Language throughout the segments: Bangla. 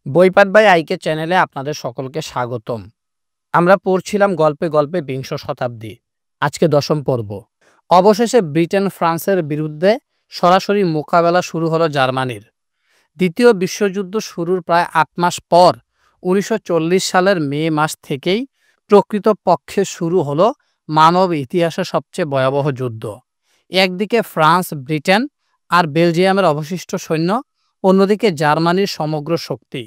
বইপাঠ বাই আইকে চ্যানেলে আপনাদের সকলকে স্বাগতম। আমরা পড়ছিলাম গল্পে গল্পে বিংশ শতাব্দী। আজকে দশম পর্ব। অবশেষে ব্রিটেন ফ্রান্সের বিরুদ্ধে সরাসরি মোকাবেলা শুরু হলো জার্মানির। দ্বিতীয় বিশ্বযুদ্ধ শুরুর প্রায় ৮ মাস পর ১৯৪০ সালের মে মাস থেকেই প্রকৃতপক্ষে শুরু হলো মানব ইতিহাসের সবচেয়ে ভয়াবহ যুদ্ধ। একদিকে ফ্রান্স, ব্রিটেন আর বেলজিয়ামের অবশিষ্ট সৈন্য, অন্যদিকে জার্মানির সমগ্র শক্তি।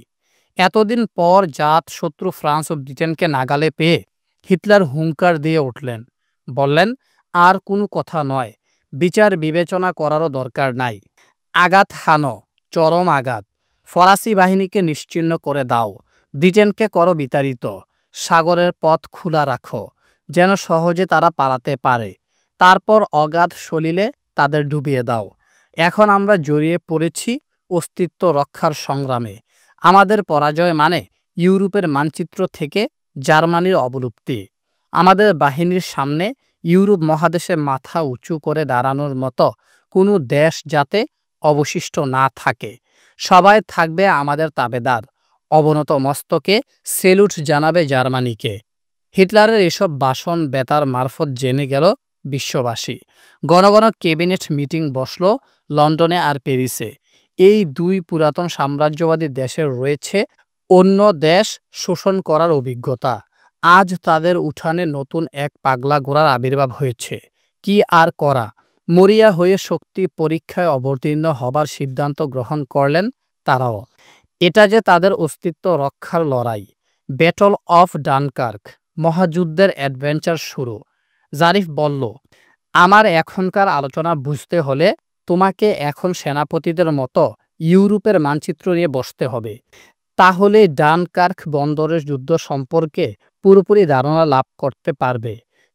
এতদিন পর জাত শত্রু ফ্রান্স ও ব্রিটেনকে নাগালে পেয়ে হিটলার হুঙ্কার দিয়ে উঠলেন, বললেন, আর কোনো কথা নয়, বিচার বিবেচনা করারও দরকার নাই, আঘাত হানো, চরম আঘাত, ফরাসি বাহিনীকে নিশ্চিহ্ন করে দাও, ব্রিটেনকে করো বিতাড়িত, সাগরের পথ খোলা রাখো, যেন সহজে তারা পালাতে পারে, তারপর অগাধ সলিলে তাদের ডুবিয়ে দাও। এখন আমরা জড়িয়ে পড়েছি অস্তিত্ব রক্ষার সংগ্রামে। আমাদের পরাজয় মানে ইউরোপের মানচিত্র থেকে জার্মানির অবলুপ্তি। আমাদের বাহিনীর সামনে ইউরোপ মহাদেশে মাথা উঁচু করে দাঁড়ানোর মতো কোনো দেশ যাতে অবশিষ্ট না থাকে। সবাই থাকবে আমাদের তাবেদার, অবনত মস্তকে সেলুট জানাবে জার্মানিকে। হিটলারের এসব ভাষণ বেতার মারফত জেনে গেল বিশ্ববাসী। ঘন ঘন ক্যাবিনেট মিটিং বসল লন্ডনে আর প্যারিসে। এই দুই পুরাতন সাম্রাজ্যবাদী দেশের রয়েছে অন্য দেশ শোষণ করার অভিজ্ঞতা। আজ তাদের উঠানে নতুন এক পাগলা ঘোড়ার আবির্ভাব হয়েছে। কি আর করা, মরিয়া হয়ে শক্তি পরীক্ষায় অবতীর্ণ হবার সিদ্ধান্ত গ্রহণ করলেন তারাও। এটা যে তাদের অস্তিত্ব রক্ষার লড়াই। ব্যাটল অফ ডানকার্ক, মহাযুদ্ধের অ্যাডভেঞ্চার শুরু। জারিফ বলল, আমার এখনকার আলোচনা বুঝতে হলে তোমাকে এখন সেনাপতিদের মতো ইউরোপের মানচিত্র নিয়ে বসতে হবে। তাহলে ডানকার্ক বন্দরের যুদ্ধ সম্পর্কে পুরোপুরি ধারণা লাভ করতে পারবে।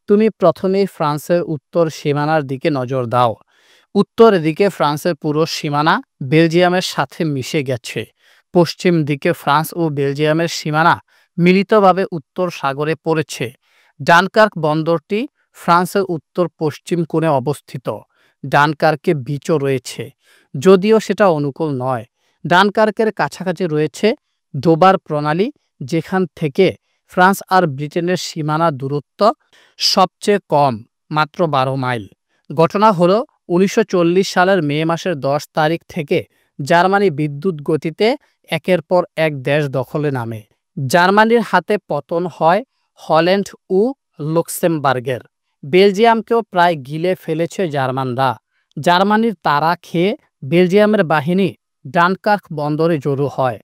তুমি প্রথমেই ফ্রান্সের উত্তর সীমানার দিকে নজর দাও। উত্তর দিকে ফ্রান্সের পুরো সীমানা বেলজিয়ামের সাথে মিশে গেছে। পশ্চিম দিকে ফ্রান্স ও বেলজিয়ামের সীমানা মিলিতভাবে উত্তর সাগরে পড়েছে। ডানকার্ক বন্দরটি ফ্রান্সের উত্তর পশ্চিম কোণে অবস্থিত। ডানকার্কে বিচও রয়েছে, যদিও সেটা অনুকূল নয়। ডানকার্কের কাছাকাছি রয়েছে ডোবার প্রণালী, যেখান থেকে ফ্রান্স আর ব্রিটেনের সীমানা দূরত্ব সবচেয়ে কম, মাত্র ১২ মাইল। ঘটনা হলো ১৯৪০ সালের মে মাসের ১০ তারিখ থেকে জার্মানি বিদ্যুৎ গতিতে একের পর এক দেশ দখলে নামে। জার্মানির হাতে পতন হয় হল্যান্ড ও লুক্সেমবার্গের। বেলজিয়ামকেও প্রায় গিলে ফেলেছে জার্মানরা। জার্মানির তাড়া খেয়ে বেলজিয়ামের বাহিনী ডানকার্ক বন্দরে জড়ো হয়।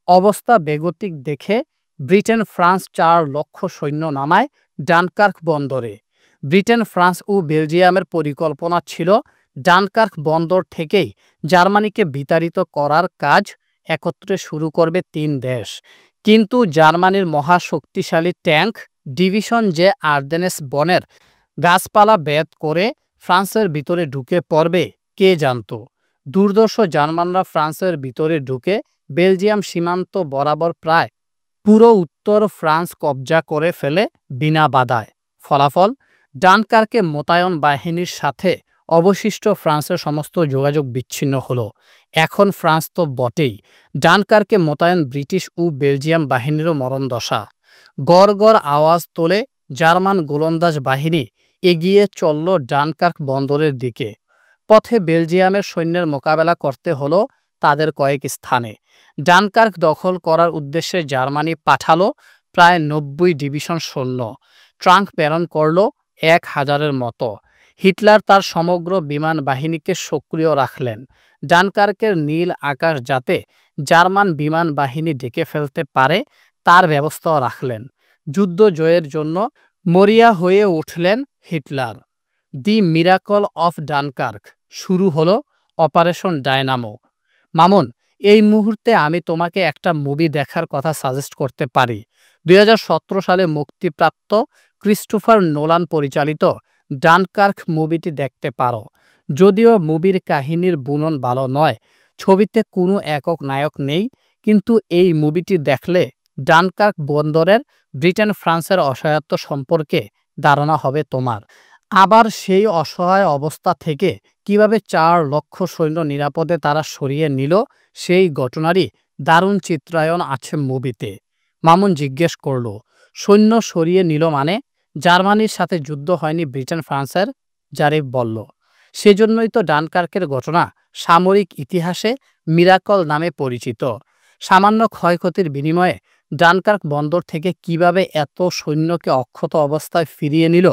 অবস্থা বেগতিক দেখে ব্রিটেন ফ্রান্স ৪ লক্ষ সৈন্য নামায় ডানকার্ক বন্দরে। ব্রিটেন, ফ্রান্স ও বেলজিয়ামের পরিকল্পনা ছিল ডানকার্ক বন্দর থেকেই জার্মানিকে বিতাড়িত করার কাজ একত্রে শুরু করবে ৩ দেশ। কিন্তু জার্মানির মহাশক্তিশালী ট্যাঙ্ক ডিভিশন যে আর্দেনেস বনের গাছপালা ভেদ করে ফ্রান্সের ভিতরে ঢুকে পড়বে কে জানত। দুর্ধর্ষ জার্মানরা ফ্রান্সের ভিতরে ঢুকে বেলজিয়াম সীমান্ত বরাবর প্রায় পুরো উত্তর ফ্রান্স কবজা করে ফেলে বিনা বাধায়। ফলাফল, ডানকার্কে মোতায়েন বাহিনীর সাথে অবশিষ্ট ফ্রান্সের সমস্ত যোগাযোগ বিচ্ছিন্ন হলো। এখন ফ্রান্স তো বটেই, ডানকার্কে মোতায়েন ব্রিটিশ ও বেলজিয়াম বাহিনীরও মরণদশা। গড় গড় আওয়াজ তোলে জার্মান গোলন্দাজ বাহিনী এগিয়ে চলল ডানকার্ক বন্দরের দিকে। পথে বেলজিয়ামের সৈন্যের মোকাবেলা করতে হলো তাদের কয়েক স্থানে। ডানকার্ক দখল করার উদ্দেশ্যে জার্মানি পাঠালো প্রায় ৯০ ডিভিশন সৈন্য। ট্রাঙ্ক প্রেরণ করল ১,০০০-এর মতো। হিটলার তার সমগ্র বিমান বাহিনীকে সক্রিয় রাখলেন। ডানকার্কের নীল আকাশ যাতে জার্মান বিমান বাহিনী ডেকে ফেলতে পারে তার ব্যবস্থাও রাখলেন। যুদ্ধ জয়ের জন্য মরিয়া হয়ে উঠলেন Hitler. The miracle of Dunkirk শুরু হলো অপারেশন ডায়নামো। মামুন, এই মুহূর্তে আমি তোমাকে একটা মুভি দেখার কথা সাজেস্ট করতে পারি। ২০১৭ সালে মুক্তিপ্রাপ্ত ক্রিস্টোফার নোলান পরিচালিত ডানকার্ক মুভিটি দেখতে পারো। যদিও মুভির কাহিনীর বুনন ভালো নয়, ছবিতে কোনো একক নায়ক নেই, কিন্তু এই মুভিটি দেখলে ডানকার্ক বন্দরের ব্রিটেন ফ্রান্সের অসহায়ত্ব সম্পর্কে ধারণা হবে তোমার। আবার সেই অসহায় অবস্থা থেকে কিভাবে ৪ লক্ষ সৈন্য নিরাপদে তারা সরিয়ে নিল সেই ঘটনারই দারুণ চিত্রায়ন আছে মুভিতে। মামুন জিজ্ঞেস করল, সৈন্য সরিয়ে নিল মানে? জার্মানির সাথে যুদ্ধ হয়নি ব্রিটেন ফ্রান্সের? জারিফ বলল, সেজন্যই তো ডানকার্কের ঘটনা সামরিক ইতিহাসে মিরাকল নামে পরিচিত। সামান্য ক্ষয়ক্ষতির বিনিময়ে ডানকার্ক বন্দর থেকে কিভাবে এত সৈন্যকে অক্ষত অবস্থায় ফিরিয়ে নিল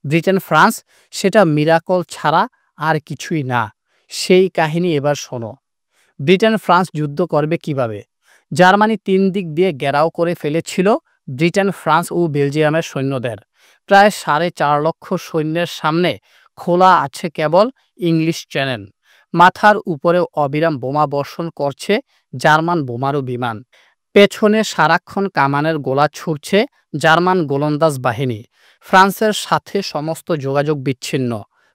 ব্রিটেন ফ্রান্স, সেটা মিরাকল ছাড়া আর কিছুই না। সেই কাহিনী এবার শোনো। ব্রিটেন ফ্রান্স যুদ্ধ করবে কিভাবে? জার্মানি 3 দিক দিয়ে ঘেরাও করে ফেলেছিল ব্রিটেন, ফ্রান্স ও বেলজিয়ামের সৈন্যদের। প্রায় 4.5 লক্ষ সৈন্যের সামনে খোলা আছে কেবল ইংলিশ চ্যানেল। মাথার উপরেও অবিরাম বোমা বর্ষণ করছে জার্মান বোমারু বিমান। পেছনে সারাক্ষণ কামানের গোলা ছুটছে জার্মান গোলন্দাজ বাহিনী। ফ্রান্সের সাথে সমস্ত যোগাযোগ বিচ্ছিন্ন,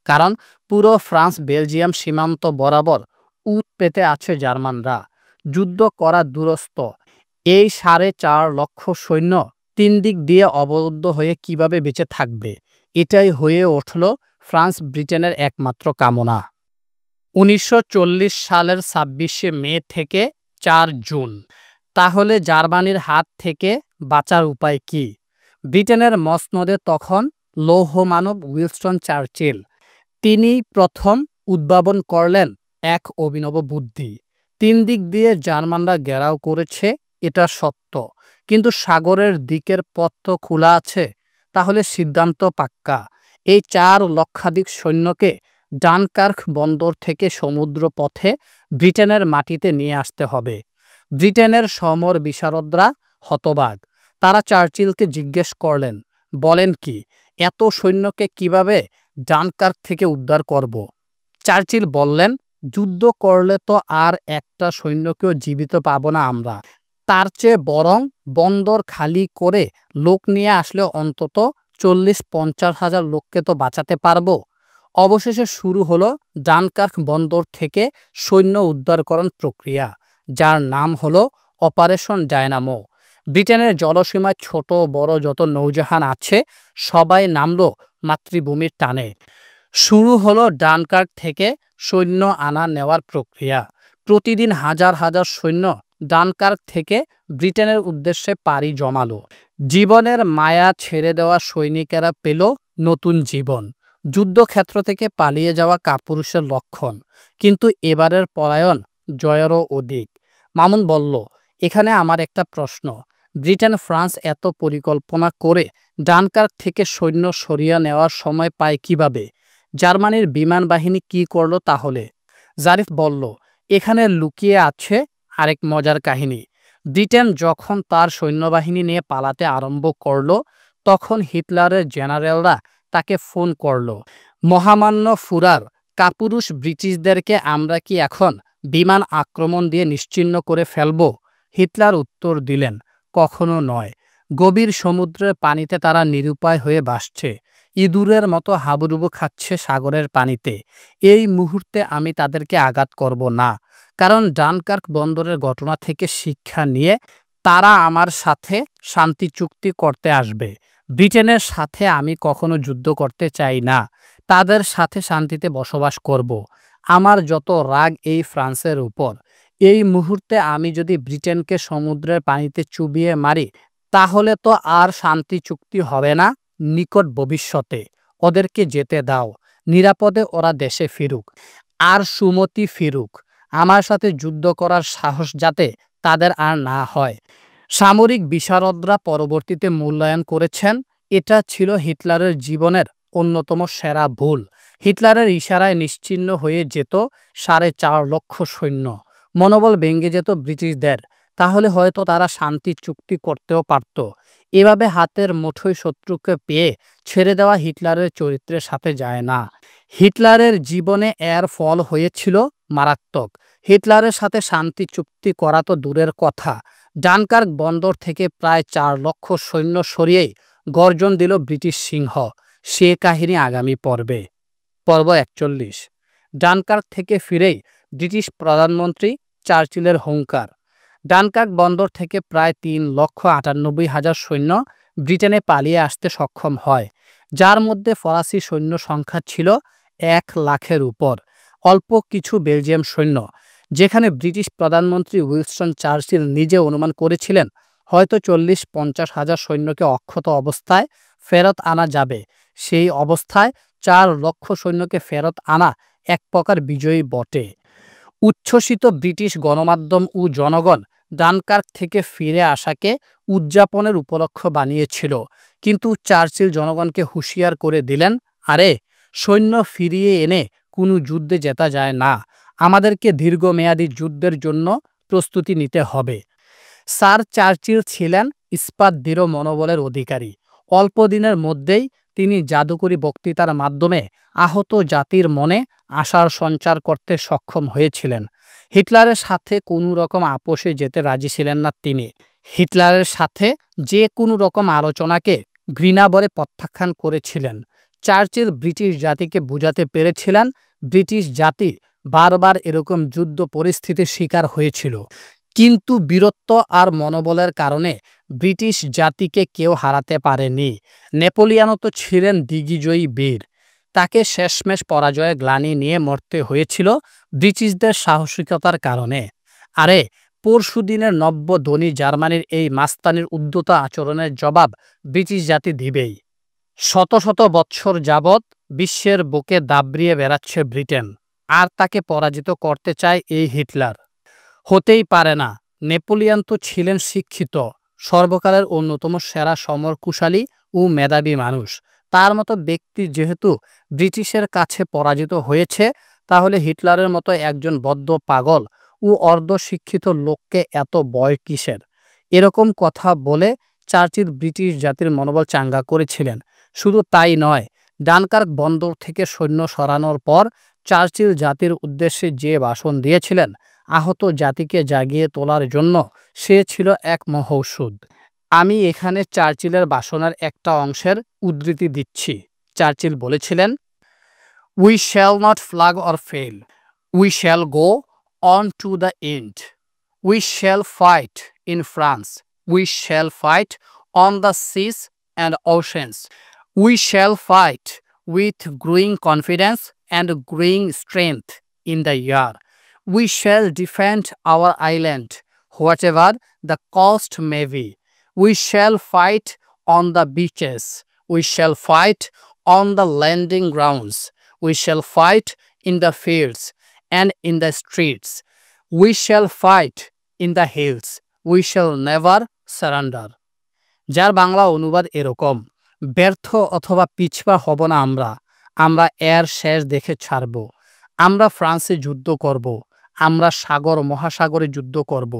কারণ পুরো ফ্রান্স বেলজিয়াম সীমান্ত বরাবর উত পেতে আছে জার্মানরা। যুদ্ধ করা দুরস্ত। এই 4.5 লক্ষ সৈন্য 3 দিক দিয়ে অবরুদ্ধ হয়ে কিভাবে বেঁচে থাকবে? এটাই হয়ে উঠল ফ্রান্স ব্রিটেনের একমাত্র কামনা। 1940 সালের 26শে মে থেকে 4 জুন। তাহলে জার্মানির হাত থেকে বাঁচার উপায় কি? ব্রিটেনের মসনদে তখন লৌহমানব উইনস্টন চার্চিল। তিনি প্রথম উদ্ভাবন করলেন এক অভিনব বুদ্ধি। 3 দিক দিয়ে জার্মানরা ঘেরাও করেছে, এটা সত্য, কিন্তু সাগরের দিকের পথ তো খোলা আছে। তাহলে সিদ্ধান্ত পাক্কা, এই 4 লক্ষাধিক সৈন্যকে ডানকার্ক বন্দর থেকে সমুদ্র পথে ব্রিটেনের মাটিতে নিয়ে আসতে হবে। ব্রিটেনের সমর বিশারদরা হতবাক। তারা চার্চিলকে জিজ্ঞেস করলেন, বলেন কি, এত সৈন্যকে কিভাবে ডানকার্ক থেকে উদ্ধার করব? চার্চিল বললেন, যুদ্ধ করলে তো আর একটা সৈন্যকেও জীবিত পাবো না আমরা। তার চেয়ে বরং বন্দর খালি করে লোক নিয়ে আসলে অন্তত 40-50 হাজার লোককে তো বাঁচাতে পারবো। অবশেষে শুরু হলো ডানকার্ক বন্দর থেকে সৈন্য উদ্ধারকরণ প্রক্রিয়া, যার নাম হলো অপারেশন ডায়নামো। ব্রিটেনের জলসীমায় ছোট বড় যত নৌজাহান আছে সবাই নামলো মাতৃভূমির টানে। শুরু হলো ডানকার্ক থেকে সৈন্য আনা নেওয়ার প্রক্রিয়া। প্রতিদিন হাজার হাজার সৈন্য ডানকার্ক থেকে ব্রিটেনের উদ্দেশ্যে পাড়ি জমালো। জীবনের মায়া ছেড়ে দেওয়া সৈনিকেরা পেল নতুন জীবন। যুদ্ধক্ষেত্র থেকে পালিয়ে যাওয়া কাপুরুষের লক্ষণ, কিন্তু এবারের পলায়ন জয়েরও অধিক। মামুন বলল, এখানে আমার একটা প্রশ্ন। ব্রিটেন ফ্রান্স এত পরিকল্পনা করে ডানকার্ক থেকে সৈন্য সরিয়ে নেওয়ার সময় পায় কিভাবে? জার্মানির বিমান বাহিনী কি করলো তাহলে? জারিফ বলল, এখানে লুকিয়ে আছে আরেক মজার কাহিনী। ব্রিটেন যখন তার সৈন্যবাহিনী নিয়ে পালাতে আরম্ভ করলো, তখন হিটলারের জেনারেলরা তাকে ফোন করলো, মহামান্য ফুরার, কাপুরুষ ব্রিটিশদেরকে আমরা কি এখন বিমান আক্রমণ দিয়ে নিশ্চিহ্ন করে ফেলব? হিটলার উত্তর দিলেন, কখনো নয়। গভীর সমুদ্রের পানিতে তারা নিরুপায় হয়ে ভাসছে, ইঁদুরের মতো হাবুডুবু খাচ্ছে সাগরের পানিতে। এই মুহূর্তে আমি তাদেরকে আঘাত করব না, কারণ ডানকার্ক বন্দরের ঘটনা থেকে শিক্ষা নিয়ে তারা আমার সাথে শান্তি চুক্তি করতে আসবে। ব্রিটেনের সাথে আমি কখনো যুদ্ধ করতে চাই না, তাদের সাথে শান্তিতে বসবাস করব। আমার যত রাগ এই ফ্রান্সের উপর। এই মুহূর্তে আমি যদি ব্রিটেনকে সমুদ্রের পানিতে চুবিয়ে মারি, তাহলে তো আর শান্তি চুক্তি হবে না নিকট ভবিষ্যতে। ওদেরকে যেতে দাও, নিরাপদে ওরা দেশে ফিরুক, আর সুমতি ফিরুক। আমার সাথে যুদ্ধ করার সাহস যাতে তাদের আর না হয়। সামরিক বিশারদরা পরবর্তীতে মূল্যায়ন করেছেন, এটা ছিল হিটলারের জীবনের অন্যতম সেরা ভুল। হিটলারের ইশারায় নিশ্চিহ্ন হয়ে যেত 4.5 লক্ষ সৈন্য। মনোবল ভেঙে যেত ব্রিটিশদের। তাহলে হয়তো তারা শান্তি চুক্তি করতেও পারত। এভাবে হাতের মুঠোয় শত্রুকে পেয়ে ছেড়ে দেওয়া হিটলারের চরিত্রের সাথে যায় না। হিটলারের জীবনে এর ফল হয়েছিল মারাত্মক। হিটলারের সাথে শান্তি চুক্তি করা তো দূরের কথা, ডানকার্ক বন্দর থেকে প্রায় 4 লক্ষ সৈন্য সরিয়েই গর্জন দিল ব্রিটিশ সিংহ। সে কাহিনী আগামী পর্বে। পর্ব 41। ডানকার্ক থেকে ফিরেই ব্রিটিশ প্রধানমন্ত্রী চার্চিলের হুঙ্কার। ডানকার্ক বন্দর থেকে প্রায় 3,98,000 সৈন্য ব্রিটেনে পালিয়ে আসতে সক্ষম হয়, যার মধ্যে ফরাসি সৈন্য সংখ্যা ছিল 1 লাখের উপর, অল্প কিছু বেলজিয়াম সৈন্য। যেখানে ব্রিটিশ প্রধানমন্ত্রী উইনস্টন চার্চিল নিজে অনুমান করেছিলেন হয়তো 40-50 হাজার সৈন্যকে অক্ষত অবস্থায় ফেরত আনা যাবে, সেই অবস্থায় 4 লক্ষ সৈন্যকে ফেরত আনা এক প্রকার বিজয়ী বটে। উচ্ছ্বসিত ব্রিটিশ গণমাধ্যম ও জনগণ ডানকার্ক থেকে ফিরে আসাকে উদযাপনের উপলক্ষ বানিয়েছিল, কিন্তু চার্চিল জনগণকে হুঁশিয়ার করে দিলেন, আরে সৈন্য ফিরিয়ে এনে কোনো যুদ্ধে জেতা যায় না, আমাদেরকে দীর্ঘমেয়াদী যুদ্ধের জন্য প্রস্তুতি নিতে হবে। স্যার চার্চিল ছিলেন ইস্পাত দৃঢ় মনোবলের অধিকারী। অল্প দিনের মধ্যেই তিনি জাদুকরী বক্তৃতার মাধ্যমে আহত জাতির মনে আশার সঞ্চার করতে সক্ষম হয়েছিলেন। হিটলারের সাথে কোনো রকম আপোষে যেতে রাজি ছিলেন না তিনি। হিটলারের সাথে যে কোনো রকম আলোচনাকে ঘৃণাভরে প্রত্যাখ্যান করেছিলেন। চার্চিল ব্রিটিশ জাতিকে বোঝাতে পেরেছিলেন ব্রিটিশ জাতি বারবার এরকম যুদ্ধ পরিস্থিতির শিকার হয়েছিল, কিন্তু বীরত্ব আর মনোবলের কারণে ব্রিটিশ জাতিকে কেউ হারাতে পারেনি। নেপোলিয়নও তো ছিলেন দিগ্বিজয়ী বীর, তাকে শেষমেশ পরাজয়ের গ্লানি নিয়ে মরতে হয়েছিল ব্রিটিশদের সাহসিকতার কারণে। আরে পরশুদিনের নব্য ধনী জার্মানির এই মাস্তানির উদ্ধত আচরণের জবাব ব্রিটিশ জাতি দিবেই। শত শত বৎসর যাবৎ বিশ্বের বুকে দাবড়িয়ে বেড়াচ্ছে ব্রিটেন, আর তাকে পরাজিত করতে চায় এই হিটলার। হতেই পারে না। নেপোলিয়ন তো ছিলেন শিক্ষিত, সর্বকালের অন্যতম সেরা সমরকুশালী ও মেধাবী মানুষ। তার মতো ব্যক্তি যেহেতু ব্রিটিশের কাছে পরাজিত হয়েছে, তাহলে হিটলারের মতো একজন বদ্ধ পাগল ও অর্ধশিক্ষিত লোককে এত ভয় কিসের? এরকম কথা বলে চার্চিল ব্রিটিশ জাতির মনোবল চাঙ্গা করেছিলেন। শুধু তাই নয়, ডানকার্ক বন্দর থেকে সৈন্য সরানোর পর চার্চিল জাতির উদ্দেশ্যে যে ভাষণ দিয়েছিলেন, আহত জাতিকে জাগিয়ে তোলার জন্য, সে ছিল এক মহৌষধ। আমি এখানে চার্চিলের ভাষণের একটা অংশের উদ্ধৃতি দিচ্ছি। চার্চিল বলেছিলেন, we shall not flag or fail, we shall go on to the end, we shall fight in France, we shall fight on the seas and oceans, we shall fight with growing confidence and growing strength in the air, we shall defend our island, whatever the cost may be. We shall fight on the beaches. We shall fight on the landing grounds. We shall fight in the fields and in the streets. We shall fight in the hills. We shall never surrender. যার বাংলা অনুবাদ এরকম, ব্যর্থ অথবা পিছপা হব না আমরা, আমরা এর শেষ দেখে ছাড়ব। আমরা ফ্রান্সে যুদ্ধ করব, আমরা সাগর মহাসাগরে যুদ্ধ করব।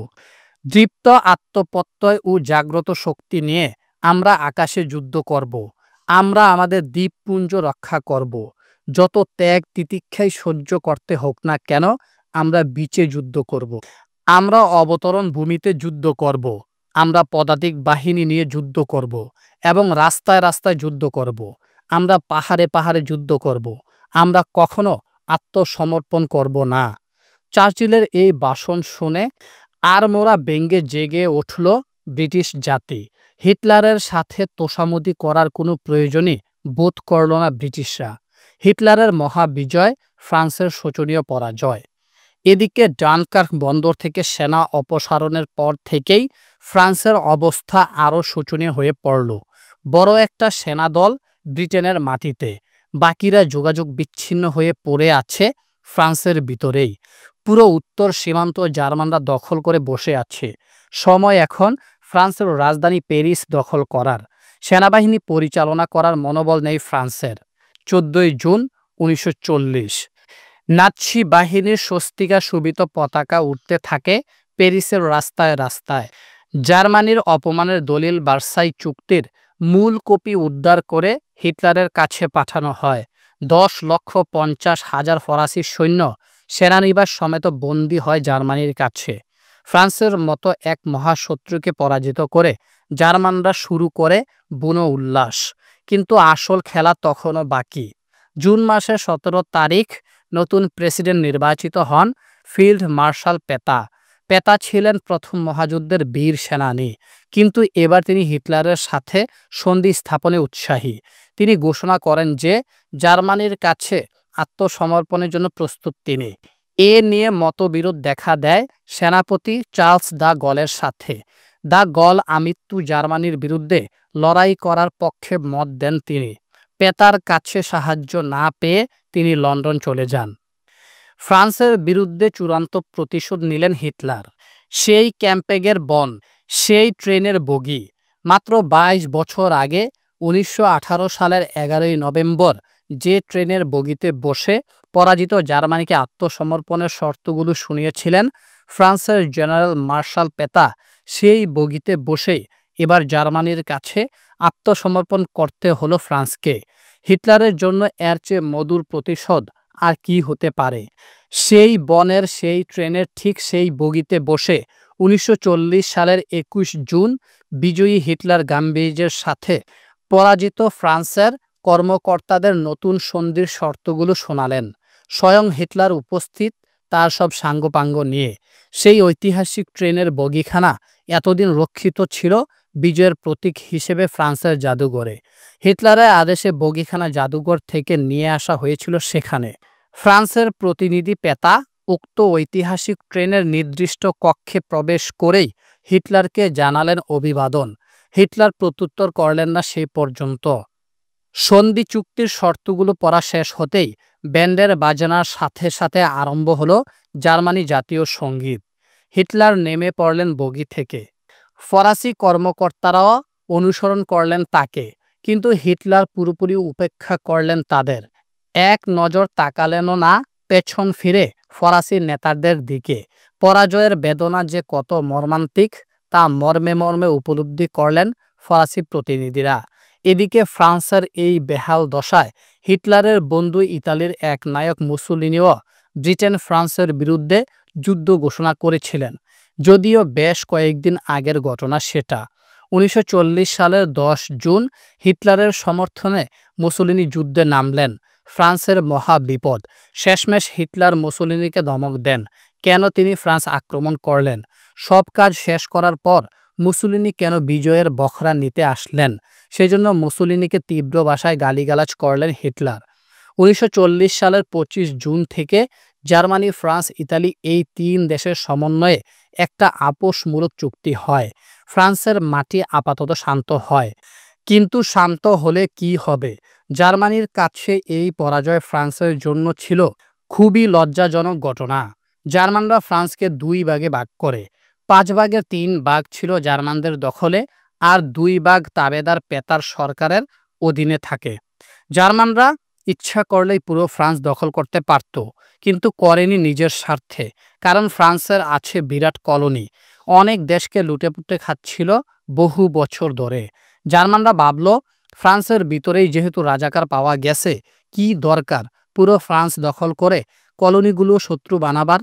দৃপ্ত আত্মপ্রত্যয় ও জাগ্রত শক্তি নিয়ে আমরা আকাশে যুদ্ধ করব। আমরা আমাদের দ্বীপপুঞ্জ রক্ষা করব। যত ত্যাগ তিতিক্ষাই সহ্য করতে হোক না কেন, আমরা বিচে যুদ্ধ করব। আমরা অবতরণ ভূমিতে যুদ্ধ করব। আমরা পদাতিক বাহিনী নিয়ে যুদ্ধ করব এবং রাস্তায় রাস্তায় যুদ্ধ করব। আমরা পাহাড়ে পাহাড়ে যুদ্ধ করব। আমরা কখনো আত্মসমর্পণ করব না। চার্চিলের এই ভাষণ শুনে আড়মোড়া ব্যঙ্গে জেগে উঠল ব্রিটিশ জাতি। হিটলারের সাথে তোষামোদি করার কোনো প্রয়োজনই বোধ করল না ব্রিটিশরা। হিটলারের মহাবিজয়, ফ্রান্সের শোচনীয় পরাজয়। এদিকে ডানকার্ক বন্দর থেকে সেনা অপসারণের পর থেকেই ফ্রান্সের অবস্থা আরও শোচনীয় হয়ে পড়ল। বড় একটা সেনাদল ব্রিটেনের মাটিতে, বাকিরা যোগাযোগ বিচ্ছিন্ন হয়ে পড়ে আছে ফ্রান্সের ভিতরেই। পুরো উত্তর সীমান্ত জার্মানরা দখল করে বসে আছে। সময় এখন ফ্রান্সের রাজধানী প্যারিস দখল করার। সেনাবাহিনী পরিচালনা করার মনোবল নেই ফ্রান্সের। 14 জুন 1940 নাৎসি বাহিনীর স্বস্তিকা শোভিত পতাকা উঠতে থাকে প্যারিসের রাস্তায় রাস্তায়। জার্মানির অপমানের দলিল ভার্সাই চুক্তির মূল কপি উদ্ধার করে হিটলারের কাছে পাঠানো হয়। 10,50,000 ফরাসি সৈন্য সেনানিবাস সমেত বন্দী হয় জার্মানির কাছে। ফ্রান্সের মতো এক মহাশত্রুকে পরাজিত করে জার্মানরা শুরু করে বুনো উল্লাস। কিন্তু আসল খেলা তখনও বাকি। জুন মাসের 17 তারিখ নতুন প্রেসিডেন্ট নির্বাচিত হন ফিল্ড মার্শাল পেতা। পেতা ছিলেন প্রথম মহাযুদ্ধের বীর সেনানী, কিন্তু এবার তিনি হিটলারের সাথে সন্ধি স্থাপনে উৎসাহী। তিনি ঘোষণা করেন যে জার্মানির কাছে আত্মসমর্পণের জন্য প্রস্তুত তিনি। এ নিয়ে মতবিরোধ দেখা দেয় সেনাপতি চার্লস দ্য গলের সাথে। দ্য গল আমৃত্যু জার্মানির বিরুদ্ধে লড়াই করার পক্ষে মত দেন তিনি। পেতার কাছে সাহায্য না পেয়ে তিনি লন্ডন চলে যান। ফ্রান্সের বিরুদ্ধে চূড়ান্ত প্রতিশোধ নিলেন হিটলার। সেই ক্যাম্পেগের বন, সেই ট্রেনের বগি। মাত্র ২২ বছর আগে ১৯১৮ সালের ১১ই নভেম্বর যে ট্রেনের বগিতে বসে পরাজিত জার্মানিকে আত্মসমর্পণের শর্তগুলো শুনিয়েছিলেন ফ্রান্সের জেনারেল মার্শাল পেতা, সেই বগিতে বসেই এবার জার্মানির কাছে আত্মসমর্পণ করতে হলো ফ্রান্সকে। হিটলারের জন্য এর চেয়ে মধুর প্রতিশোধ আর কি হতে পারে? সেই বনের সেই ট্রেনের ঠিক সেই বগিতে বসে ১৯৪০ সালের ২১ জুন বিজয়ী হিটলার গাম্ভীর্যের সাথে পরাজিত ফ্রান্সের কর্মকর্তাদের নতুন সন্ধির শর্তগুলো শোনালেন। স্বয়ং হিটলার উপস্থিত, তার সব সাঙ্গপাঙ্গ নিয়ে। সেই ঐতিহাসিক ট্রেনের বগিখানা এতদিন রক্ষিত ছিল বিজয়ের প্রতীক হিসেবে ফ্রান্সের জাদুঘরে। হিটলারের আদেশে বগিখানা জাদুঘর থেকে নিয়ে আসা হয়েছিল সেখানে। ফ্রান্সের প্রতিনিধি পেতা উক্ত ঐতিহাসিক ট্রেনের নির্দিষ্ট কক্ষে প্রবেশ করেই হিটলারকে জানালেন অভিবাদন। হিটলার প্রত্যুত্তর করলেন না সেই পর্যন্ত। সন্ধি চুক্তির শর্তগুলো পড়া শেষ হতেই ব্যান্ডের বাজনার সাথে সাথে আরম্ভ হলো জার্মানি জাতীয় সঙ্গীত। হিটলার নেমে পড়লেন বগি থেকে। ফরাসি কর্মকর্তারাও অনুসরণ করলেন তাকে, কিন্তু হিটলার পুরোপুরি উপেক্ষা করলেন তাদের। এক নজর তাকালেনও না পেছন ফিরে ফরাসি নেতাদের দিকে। পরাজয়ের বেদনা যে কত মর্মান্তিক তা মর্মে মর্মে উপলব্ধি করলেন ফরাসি প্রতিনিধিরা। এদিকে ফ্রান্সের এই বেহাল দশায় হিটলারের বন্ধু ইতালির এক নায়ক মুসোলিনিও ব্রিটেন ফ্রান্সের বিরুদ্ধে যুদ্ধ ঘোষণা করেছিলেন, যদিও বেশ কয়েকদিন আগের ঘটনা সেটা। ১৯৪০ সালের ১০ জুন হিটলারের সমর্থনে মুসোলিনি যুদ্ধে নামলেন। ফ্রান্সের মহা বিপদ। শেষমেশ হিটলার মুসোলিনিকে ধমক দেন। কেন তিনি ফ্রান্স আক্রমণ করলেন? সব কাজ শেষ করার পর মুসোলিনি কেন বিজয়ের বখরা নিতে আসলেন? সেজন্য মুসোলিনিকে তীব্র ভাষায় গালিগালাজ করলেন হিটলার। ১৯৪০ সালের ২৫ জুন থেকে জার্মানি, ফ্রান্স, ইতালি এই ৩ দেশের সমন্বয়ে একটা আপোষমূলক চুক্তি হয়। ফ্রান্সের মাটি আপাতত শান্ত হয়। কিন্তু শান্ত হলে কি হবে? জার্মানির কাছে এই পরাজয় ফ্রান্সের জন্য ছিল খুবই লজ্জাজনক ঘটনা। জার্মানরা ফ্রান্সকে ২ ভাগে ভাগ করে। ৫ ভাগের ৩ ভাগ ছিল জার্মানদের দখলে, আর ২ ভাগ তাবেদার পেতার সরকারের অধীনে থাকে। জার্মানরা ইচ্ছা করলেই পুরো ফ্রান্স দখল করতে পারত, কিন্তু করেনি নিজের স্বার্থে। কারণ ফ্রান্সের আছে বিরাট কলোনি, অনেক দেশকে লুটেপুটে খাচ্ছিল বহু বছর ধরে। জার্মানরা ভাবল, ফ্রান্সের ভিতরেই যেহেতু রাজাকার পাওয়া গেছে, কি দরকার পুরো ফ্রান্স দখল করে কলোনিগুলো শত্রু বানাবার?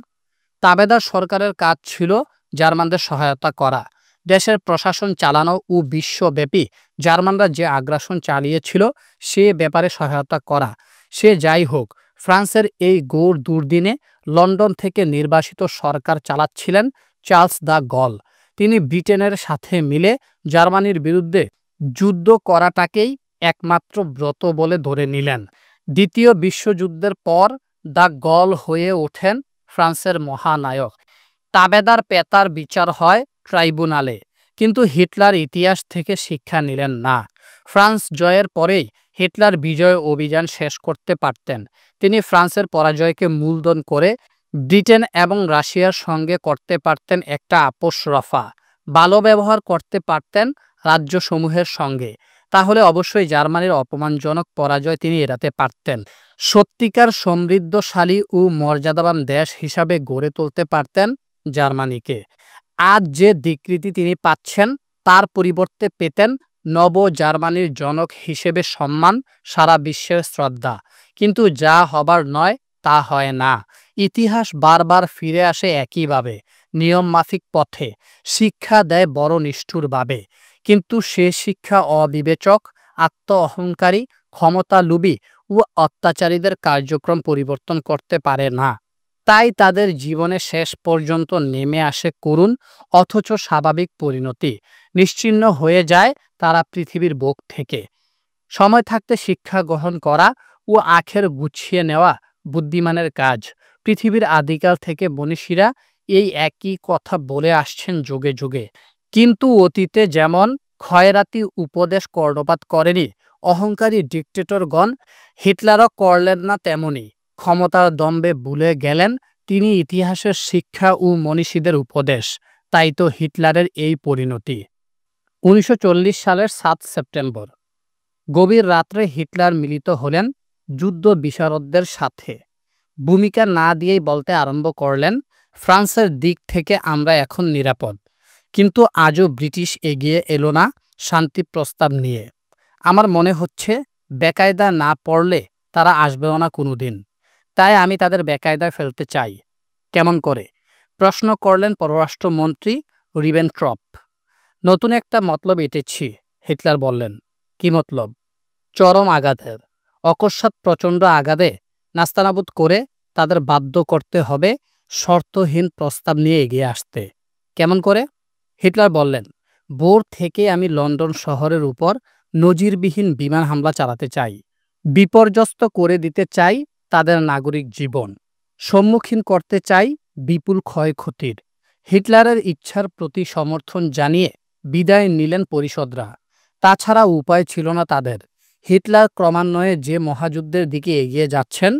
তাবেদার সরকারের কাজ ছিল জার্মানদের সহায়তা করা, দেশের প্রশাসন চালানো ও বিশ্বব্যাপী জার্মানরা যে আগ্রাসন চালিয়েছিল সে ব্যাপারে সহায়তা করা। সে যাই হোক, ফ্রান্সের এই ঘোর দুর্দিনে লন্ডন থেকে নির্বাসিত সরকার চালাচ্ছিলেন চার্লস দ্য গল। তিনি ব্রিটেনের সাথে মিলে জার্মানির বিরুদ্ধে যুদ্ধ করাটাকেই একমাত্র ব্রত বলে ধরে নিলেন। দ্বিতীয় বিশ্বযুদ্ধের পর দ্য গল হয়ে ওঠেন ফ্রান্সের মহানায়ক। তাবেদার পেতার বিচার হয় ট্রাইব্যুনালে। কিন্তু হিটলার ইতিহাস থেকে শিক্ষা নিলেন না। ফ্রান্স জয়ের পরেই হিটলার বিজয় অভিযান শেষ করতে পারতেন। তিনি ফ্রান্সের পরাজয়কে মূলধন করে ব্রিটেন এবং রাশিয়ার সঙ্গে করতে পারতেন একটা আপোষ রফা, ভালো ব্যবহার করতে পারতেন রাজ্যসমূহের সঙ্গে। তাহলে অবশ্যই জার্মানির অপমানজনক পরাজয় তিনি এড়াতে পারতেন। সত্যিকার সমৃদ্ধশালী ও মর্যাদাবান দেশ হিসাবে গড়ে তুলতে পারতেন জার্মানিকে। আজ যে স্বীকৃতি তিনি পাচ্ছেন তার পরিবর্তে পেতেন নব জার্মানির জনক হিসেবে সম্মান, সারা বিশ্বের শ্রদ্ধা। কিন্তু যা হবার নয় তা হয় না। ইতিহাস বারবার ফিরে আসে একইভাবে, নিয়মমাফিক পথে, শিক্ষা দেয় বড় নিষ্ঠুরভাবে। কিন্তু সে শিক্ষা অবিবেচক, আত্ম অহংকারী, ক্ষমতালোভী ও অত্যাচারীদের কার্যক্রম পরিবর্তন করতে পারে না। তাই তাদের জীবনে শেষ পর্যন্ত নেমে আসে করুণ অথচ স্বাভাবিক পরিণতি। নিশ্চিহ্ন হয়ে যায় তারা পৃথিবীর বুক থেকে। সময় থাকতে শিক্ষা গ্রহণ করা ও আখের গুছিয়ে নেওয়া বুদ্ধিমানের কাজ। পৃথিবীর আদিকাল থেকে মনীষীরা এই একই কথা বলে আসছেন যুগে যুগে। কিন্তু অতীতে যেমন খয়রাতি উপদেশ কর্ণপাত করেনি অহংকারী ডিক্টেটরগণ, হিটলারও করলেন না তেমনি। ক্ষমতার দম্ভে ভুলে গেলেন তিনি ইতিহাসের শিক্ষা ও মনীষীদের উপদেশ। তাই তো হিটলারের এই পরিণতি। 1940 সালের 7 সেপ্টেম্বর গভীর রাত্রে হিটলার মিলিত হলেন যুদ্ধ বিশারদদের সাথে। ভূমিকা না দিয়েই বলতে আরম্ভ করলেন, ফ্রান্সের দিক থেকে আমরা এখন নিরাপদ। কিন্তু আজও ব্রিটিশ এগিয়ে এলো না শান্তি প্রস্তাব নিয়ে। আমার মনে হচ্ছে বেকায়দা না পড়লে তারা আসবেও না কোনোদিন। তাই আমি তাদের বেকায়দায় ফেলতে চাই। কেমন করে? প্রশ্ন করলেন পররাষ্ট্রমন্ত্রী রিবেনট্রপ। নতুন একটা মতলব এঁটেছি, হিটলার বললেন। কি মতলব? চরম আঘাতের। অকস্মাৎ প্রচণ্ড আঘাতে নাস্তানাবুদ করে তাদের বাধ্য করতে হবে শর্তহীন প্রস্তাব নিয়ে এগিয়ে আসতে। কেমন করে? হিটলার বললেন, ভোর থেকে আমি লন্ডন শহরের উপর নজিরবিহীন বিমান হামলা চালাতে চাই। বিপর্যস্ত করে দিতে চাই তাদের নাগরিক জীবন। সম্মুখীন করতে চাই বিপুল ক্ষয়ক্ষতির। হিটলারের ইচ্ছার প্রতি সমর্থন জানিয়ে বিদায় নিলেন পরিষদরা। তাছাড়া উপায় ছিল না তাদের। হিটলার ক্রমান্বয়ে যে মহাযুদ্ধের দিকে এগিয়ে যাচ্ছেন,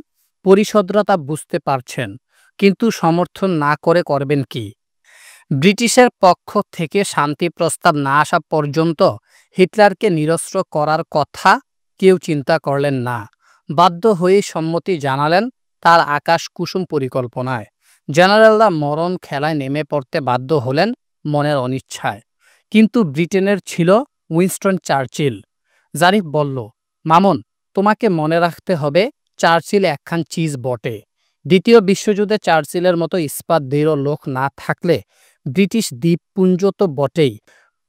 পরিষদরা তা বুঝতে পারছেন। কিন্তু সমর্থন না করে করবেন কি? ব্রিটিশের পক্ষ থেকে শান্তি প্রস্তাব না আসা পর্যন্ত হিটলারকে নিরস্ত্র করার কথা কেউ চিন্তা করলেন না। বাধ্য হয়ে সম্মতি জানালেন তার আকাশ কুসুম পরিকল্পনায়। জেনারেলরা মরণ খেলায় নেমে পড়তে বাধ্য হলেন মনের অনিচ্ছায়। কিন্তু ব্রিটেনের ছিল উইনস্টন চার্চিল। জারিফ বলল, মামুন, তোমাকে মনে রাখতে হবে চার্চিল একখান চিজ বটে। দ্বিতীয় বিশ্বযুদ্ধে চার্চিলের মতো ইস্পাত দৃঢ় লোক না থাকলে ব্রিটিশ দ্বীপপুঞ্জ তো বটেই,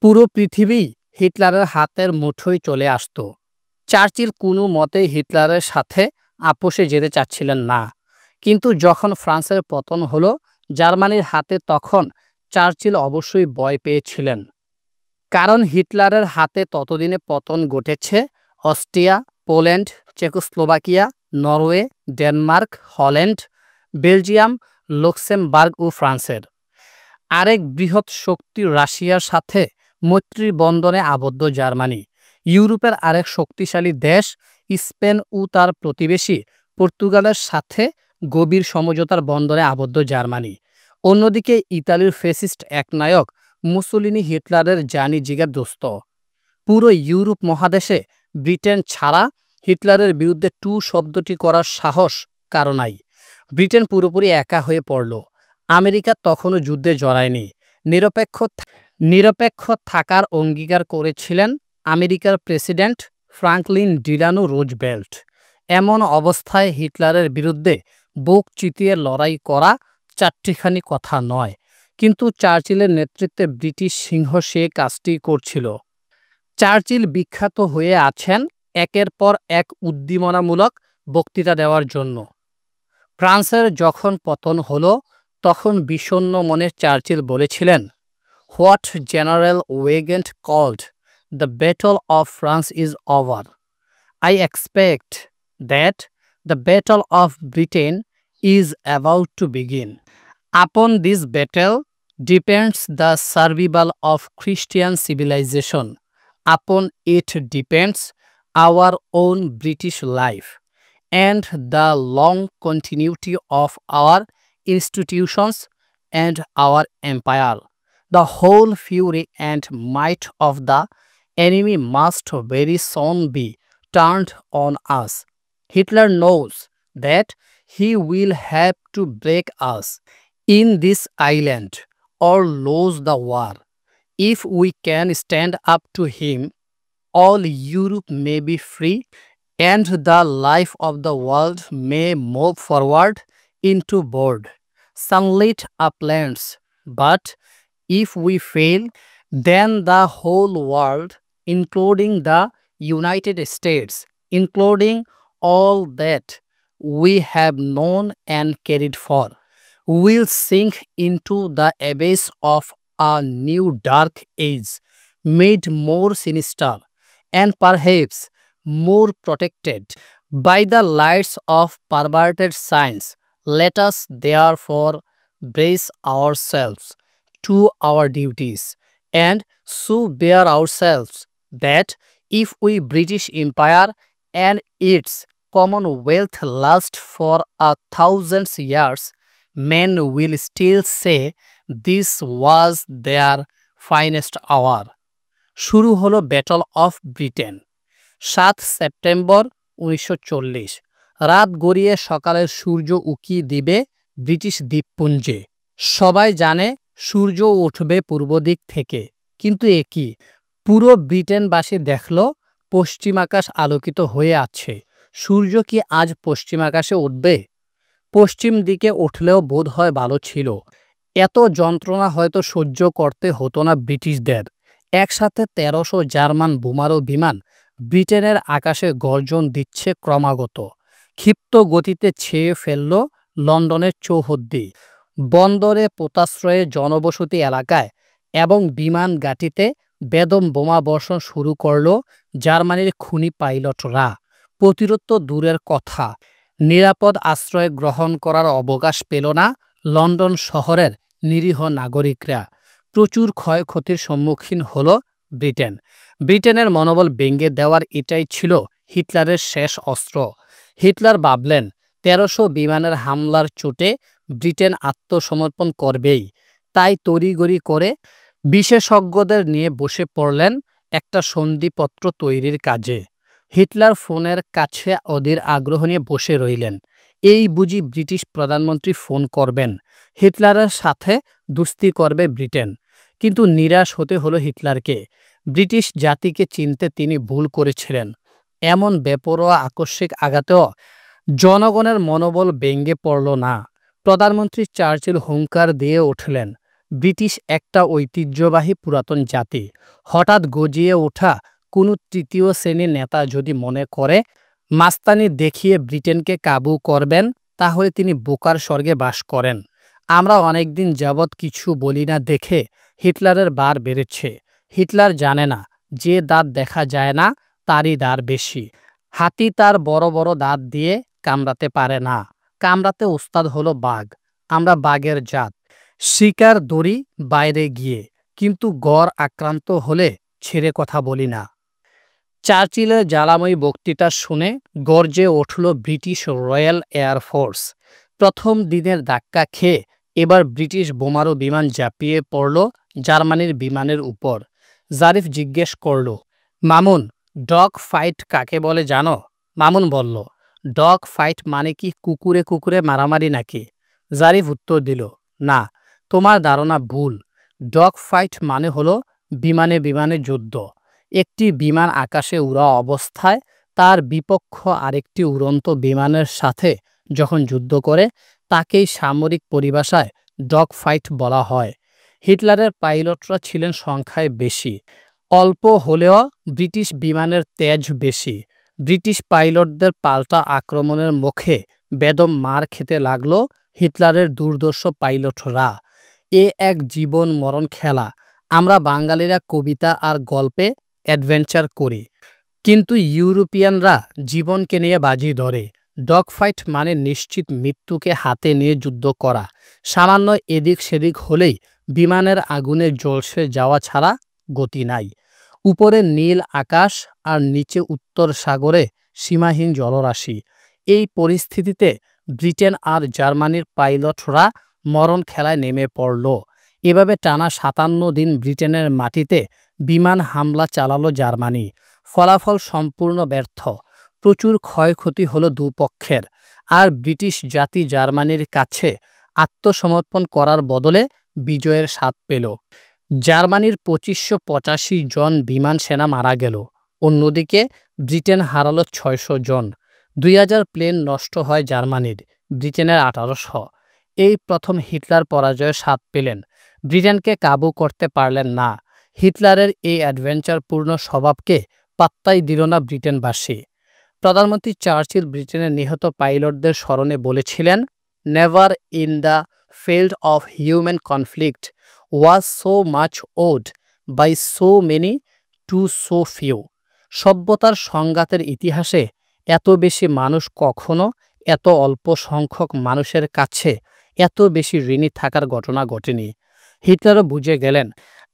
পুরো পৃথিবী হিটলারের হাতের মুঠোয় চলে আসত। চার্চিল কোনো মতেই হিটলারের সাথে আপোষে যেতে চাচ্ছিলেন না। কিন্তু যখন ফ্রান্সের পতন হলো জার্মানির হাতে, তখন চার্চিল অবশ্যই ভয় পেয়েছিলেন। কারণ হিটলারের হাতে ততদিনে পতন ঘটেছে Austria, Poland, Czechoslovakia, Norway, Denmark, Holland, Belgium, Luxembourg ও ফ্রান্সের। আরেক বৃহৎ শক্তি রাশিয়ার সাথে মৈত্রীর বন্ধনে আবদ্ধ জার্মানি। ইউরোপের আরেক শক্তিশালী দেশ স্পেন ও তার প্রতিবেশী পর্তুগালের সাথে গভীর সমঝোতার বন্ধনে আবদ্ধ জার্মানি। অন্যদিকে ইতালির ফ্যাসিস্ট একনায়ক মুসোলিনি হিটলারের জানি জিগার দোস্ত। পুরো ইউরোপ মহাদেশে ব্রিটেন ছাড়া হিটলারের বিরুদ্ধে টু শব্দটি করার সাহস কারো নাই। ব্রিটেন পুরোপুরি একা হয়ে পড়ল। আমেরিকা তখনও যুদ্ধে জড়ায়নি। নিরপেক্ষ থাকার অঙ্গীকার করেছিলেন আমেরিকার প্রেসিডেন্ট ফ্রাঙ্কলিন ডিলানো রুজভেল্ট। এমন অবস্থায় হিটলারের বিরুদ্ধে বুক চিতিয়ে লড়াই করা চারটিখানি কথা নয়। কিন্তু চার্চিলের নেতৃত্বে ব্রিটিশ সিংহ সে কাজটি করছিল। চার্চিল বিখ্যাত হয়ে আছেন একের পর এক উদ্দীপনামূলক বক্তৃতা দেওয়ার জন্য। ফ্রান্সের যখন পতন হলো তখন বিষণ্ণ মনে চার্চিল বলেছিলেন, what General Weygand called the battle of France is over. I expect that the battle of Britain is about to begin. Upon this battle depends the survival of Christian civilization. Upon it depends our own British life and the long continuity of our institutions and our empire. The whole fury and might of the enemy must very soon be turned on us. Hitler knows that he will have to break us in this island or lose the war. If we can stand up to him, all Europe may be free and the life of the world may move forward into broad, sunlit uplands. But if we fail, then the whole world, including the United States, including all that we have known and cared for, will sink into the abyss of a new dark age, made more sinister and perhaps more protected by the lights of perverted science, Let us therefore brace ourselves to our duties and so bear ourselves that if we British Empire and its Commonwealth last for 1,000 years, men will still say this was their finest hour. শুরু হলো ব্যাটল অফ ব্রিটেন। ৭ সেপ্টেম্বর ১৯৪০। রাত গড়িয়ে সকালের সূর্য উকি দিবে ব্রিটিশ দ্বীপপুঞ্জে। সবাই জানে সূর্য উঠবে পূর্ব দিক থেকে, কিন্তু এ কি? পুরো ব্রিটেনবাসী দেখল পশ্চিম আকাশ আলোকিত হয়ে আছে। সূর্য কি আজ পশ্চিম আকাশে উঠবে? পশ্চিম দিকে উঠলেও বোধ হয় ভালো ছিল। এত যন্ত্রণা হয়তো সহ্য করতে হতো না ব্রিটিশদের। একসাথে ১৩০০ জার্মান বোমারু বিমান ব্রিটেনের আকাশে গর্জন দিচ্ছে ক্রমাগত। ক্ষিপ্ত গতিতে ছেয়ে ফেলল লন্ডনের চৌহদ্দি, বন্দরে, পোতাশ্রয়ে, জনবসতি এলাকায় এবং বিমান ঘাঁটিতে বেদম বোমা বর্ষণ শুরু করল জার্মানির খুনি পাইলটরা। প্রতিরোধ তো দূরের কথা, নিরাপদ আশ্রয় গ্রহণ করার অবকাশ পেল না লন্ডন শহরের নিরীহ নাগরিকরা। প্রচুর ক্ষয়ক্ষতির সম্মুখীন হল ব্রিটেন। ব্রিটেনের মনোবল ভেঙে দেওয়ার এটাই ছিল হিটলারের শেষ অস্ত্র। হিটলার ভাবলেন ১৩০০ বিমানের হামলার চোটে ব্রিটেন আত্মসমর্পণ করবেই। তাই তড়িঘড়ি করে বিশেষজ্ঞদের নিয়ে বসে পড়লেন একটা সন্ধিপত্র তৈরির কাজে। হিটলার ফোনের কাছে অধীর আগ্রহ নিয়ে বসে রইলেন। এই বুঝি ব্রিটিশ প্রধানমন্ত্রী ফোন করবেন, হিটলারের সাথে দুস্তি করবে ব্রিটেন। কিন্তু নিরাশ হতে হলো হিটলারকে। ব্রিটিশ জাতিকে চিনতে তিনি ভুল করেছিলেন। এমন বেপরোয়া আকস্মিক আঘাতেও জনগণের মনোবল ভেঙে পড়ল না। প্রধানমন্ত্রী চার্চিল হুঙ্কার দিয়ে উঠলেন, ব্রিটিশ একটা ঐতিহ্যবাহী পুরাতন জাতি। হঠাৎ গজিয়ে ওঠা কোনো তৃতীয় শ্রেণীর নেতা যদি মনে করে মাস্তানি দেখিয়ে ব্রিটেনকে কাবু করবেন, তাহলে তিনি বোকার স্বর্গে বাস করেন। আমরা অনেকদিন যাবৎ কিছু বলি না দেখে হিটলারের বার বেড়েছে। হিটলার জানে না যে দাঁত দেখা যায় না তারই দাঁত বেশি। হাতি তার বড় বড় দাঁত দিয়ে কামড়াতে পারে না, কামড়াতে ওস্তাদ হলো বাঘ। আমরা বাঘের জাত, শিকার দড়ি বাইরে গিয়ে, কিন্তু গড় আক্রান্ত হলে ছেড়ে কথা বলি না। চার্চিলের জ্বালাময়ী বক্তৃতা শুনে গর্জে উঠল ব্রিটিশ রয়্যাল এয়ারফোর্স। প্রথম দিনের ধাক্কা খেয়ে এবার ব্রিটিশ বোমারু বিমান ঝাঁপিয়ে পড়ল জার্মানির বিমানের উপর। জারিফ জিজ্ঞেস করল, মামুন, ডগ ফাইট কাকে বলে জানো? মামুন বলল, ডগ ফাইট মানে কি কুকুরে কুকুরে মারামারি নাকি? জারিফ উত্তর দিল, না, তোমার ধারণা ভুল। ডগ ফাইট মানে হলো বিমানে বিমানে যুদ্ধ। একটি বিমান আকাশে উড়া অবস্থায় তার বিপক্ষ আরেকটি উড়ন্ত বিমানের সাথে যখন যুদ্ধ করে, তাকেই সামরিক পরিভাষায় ডগ ফাইট বলা হয়। হিটলারের পাইলটরা ছিলেন সংখ্যায় বেশি, অল্প হলেও ব্রিটিশ বিমানের তেজ বেশি। ব্রিটিশ পাইলটদের পাল্টা আক্রমণের মুখে বেদম মার খেতে লাগলো হিটলারের দুর্ধর্ষ পাইলটরা। এ এক জীবন মরণ খেলা। আমরা বাঙালিরা কবিতা আর গল্পে অ্যাডভেঞ্চার করি, কিন্তু ইউরোপিয়ানরা জীবনকে নিয়ে বাজি ধরে। ডগ ফাইট মানে নিশ্চিত মৃত্যুকে হাতে নিয়ে যুদ্ধ করা। সামান্য এদিক সেদিক হলেই বিমানের আগুনে ঝলসে যাওয়া ছাড়া গতি নাই। উপরে নীল আকাশ আর নিচে উত্তর সাগরে সীমাহীন জলরাশি। এই পরিস্থিতিতে ব্রিটেন আর জার্মানির পাইলটরা মরণ খেলায় নেমে পড়ল। এভাবে টানা ৫৭ দিন ব্রিটেনের মাটিতে বিমান হামলা চালালো জার্মানি। ফলাফল সম্পূর্ণ ব্যর্থ। প্রচুর ক্ষয়ক্ষতি হলো দুপক্ষের। আর ব্রিটিশ জাতি জার্মানির কাছে আত্মসমর্পণ করার বদলে বিজয়ের স্বাদ পেল। জার্মানির ২৫৮৫ জন বিমান সেনা মারা গেল। অন্যদিকে ব্রিটেন হারালো ৬০০ জন। ২০০০ প্লেন নষ্ট হয় জার্মানির, ব্রিটেনের ১৮০০। এই প্রথম হিটলার পরাজয়ের স্বাদ পেলেন। ব্রিটেনকে কাবু করতে পারলেন না। হিটলারের এই অ্যাডভেঞ্চারপূর্ণ স্বভাবকে পাত্তাই দিল না ব্রিটেনবাসী। প্রধানমন্ত্রী চার্চিল ব্রিটেনের নিহত পাইলটদের স্মরণে বলেছিলেন, never in the field of human conflict was so much owed by so many to so few. সভ্যতার সংঘাতের ইতিহাসে এত বেশি মানুষ কখনো এত অল্প সংখ্যক মানুষের কাছে এত বেশি ঋণী থাকার ঘটনা ঘটেনি। হিটলারও বুঝে গেলেন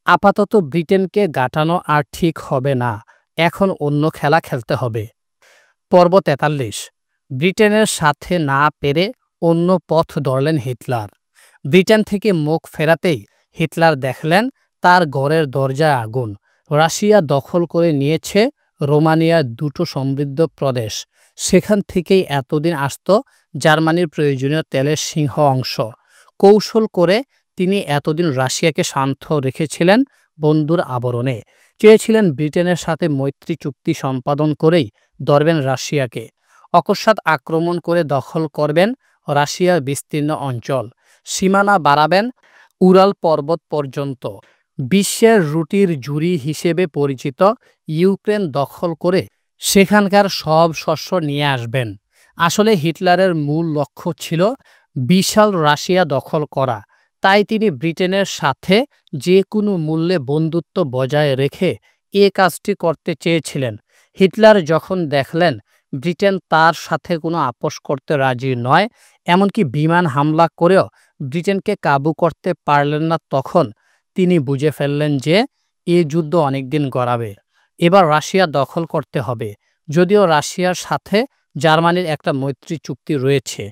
আপাতত ব্রিটেনকে গাঁটানো আর ঠিক হবে না, এখন অন্য খেলা খেলতে হবে। পর্ব ৪৩। ব্রিটেনের সাথে না পেরে অন্য পথ ধরলেন হিটলার। ব্রিটেন থেকে মুখ ফেরাতেই হিটলার দেখলেন তার ঘরের দরজায় আগুন। রাশিয়া দখল করে নিয়েছে রোমানিয়ার দুটো সমৃদ্ধ প্রদেশ। সেখান থেকেই এতদিন আসত জার্মানির প্রয়োজনীয় তেলের সিংহ অংশ। কৌশল করে তিনি এতদিন রাশিয়াকে শান্ত রেখেছিলেন বন্ধুর আবরণে। চেয়েছিলেন ব্রিটেনের সাথে মৈত্রী চুক্তি সম্পাদন করেই ধরবেন রাশিয়াকে। অকস্মাৎ আক্রমণ করে দখল করবেন রাশিয়ার বিস্তীর্ণ অঞ্চল। সীমানা বাড়াবেন উরাল পর্বত পর্যন্ত। বিশ্বের রুটির ঝুড়ি হিসেবে পরিচিত ইউক্রেন দখল করে সেখানকার সব শস্য নিয়ে আসবেন। আসলে হিটলারের মূল লক্ষ্য ছিল বিশাল রাশিয়া দখল করা। তাই তিনি ব্রিটেনের সাথে যে কোনো মূল্যে বন্ধুত্ব বজায় রেখে এ কাজটি করতে চেয়েছিলেন। হিটলার যখন দেখলেন ব্রিটেন তার সাথে কোনো আপোষ করতে রাজি নয়, এমনকি বিমান হামলা করেও ব্রিটেনকে কাবু করতে পারলেন না, তখন তিনি বুঝে ফেললেন যে এ যুদ্ধ অনেকদিন গড়াবে। এবার রাশিয়া দখল করতে হবে। যদিও রাশিয়ার সাথে জার্মানির একটা মৈত্রী চুক্তি রয়েছে,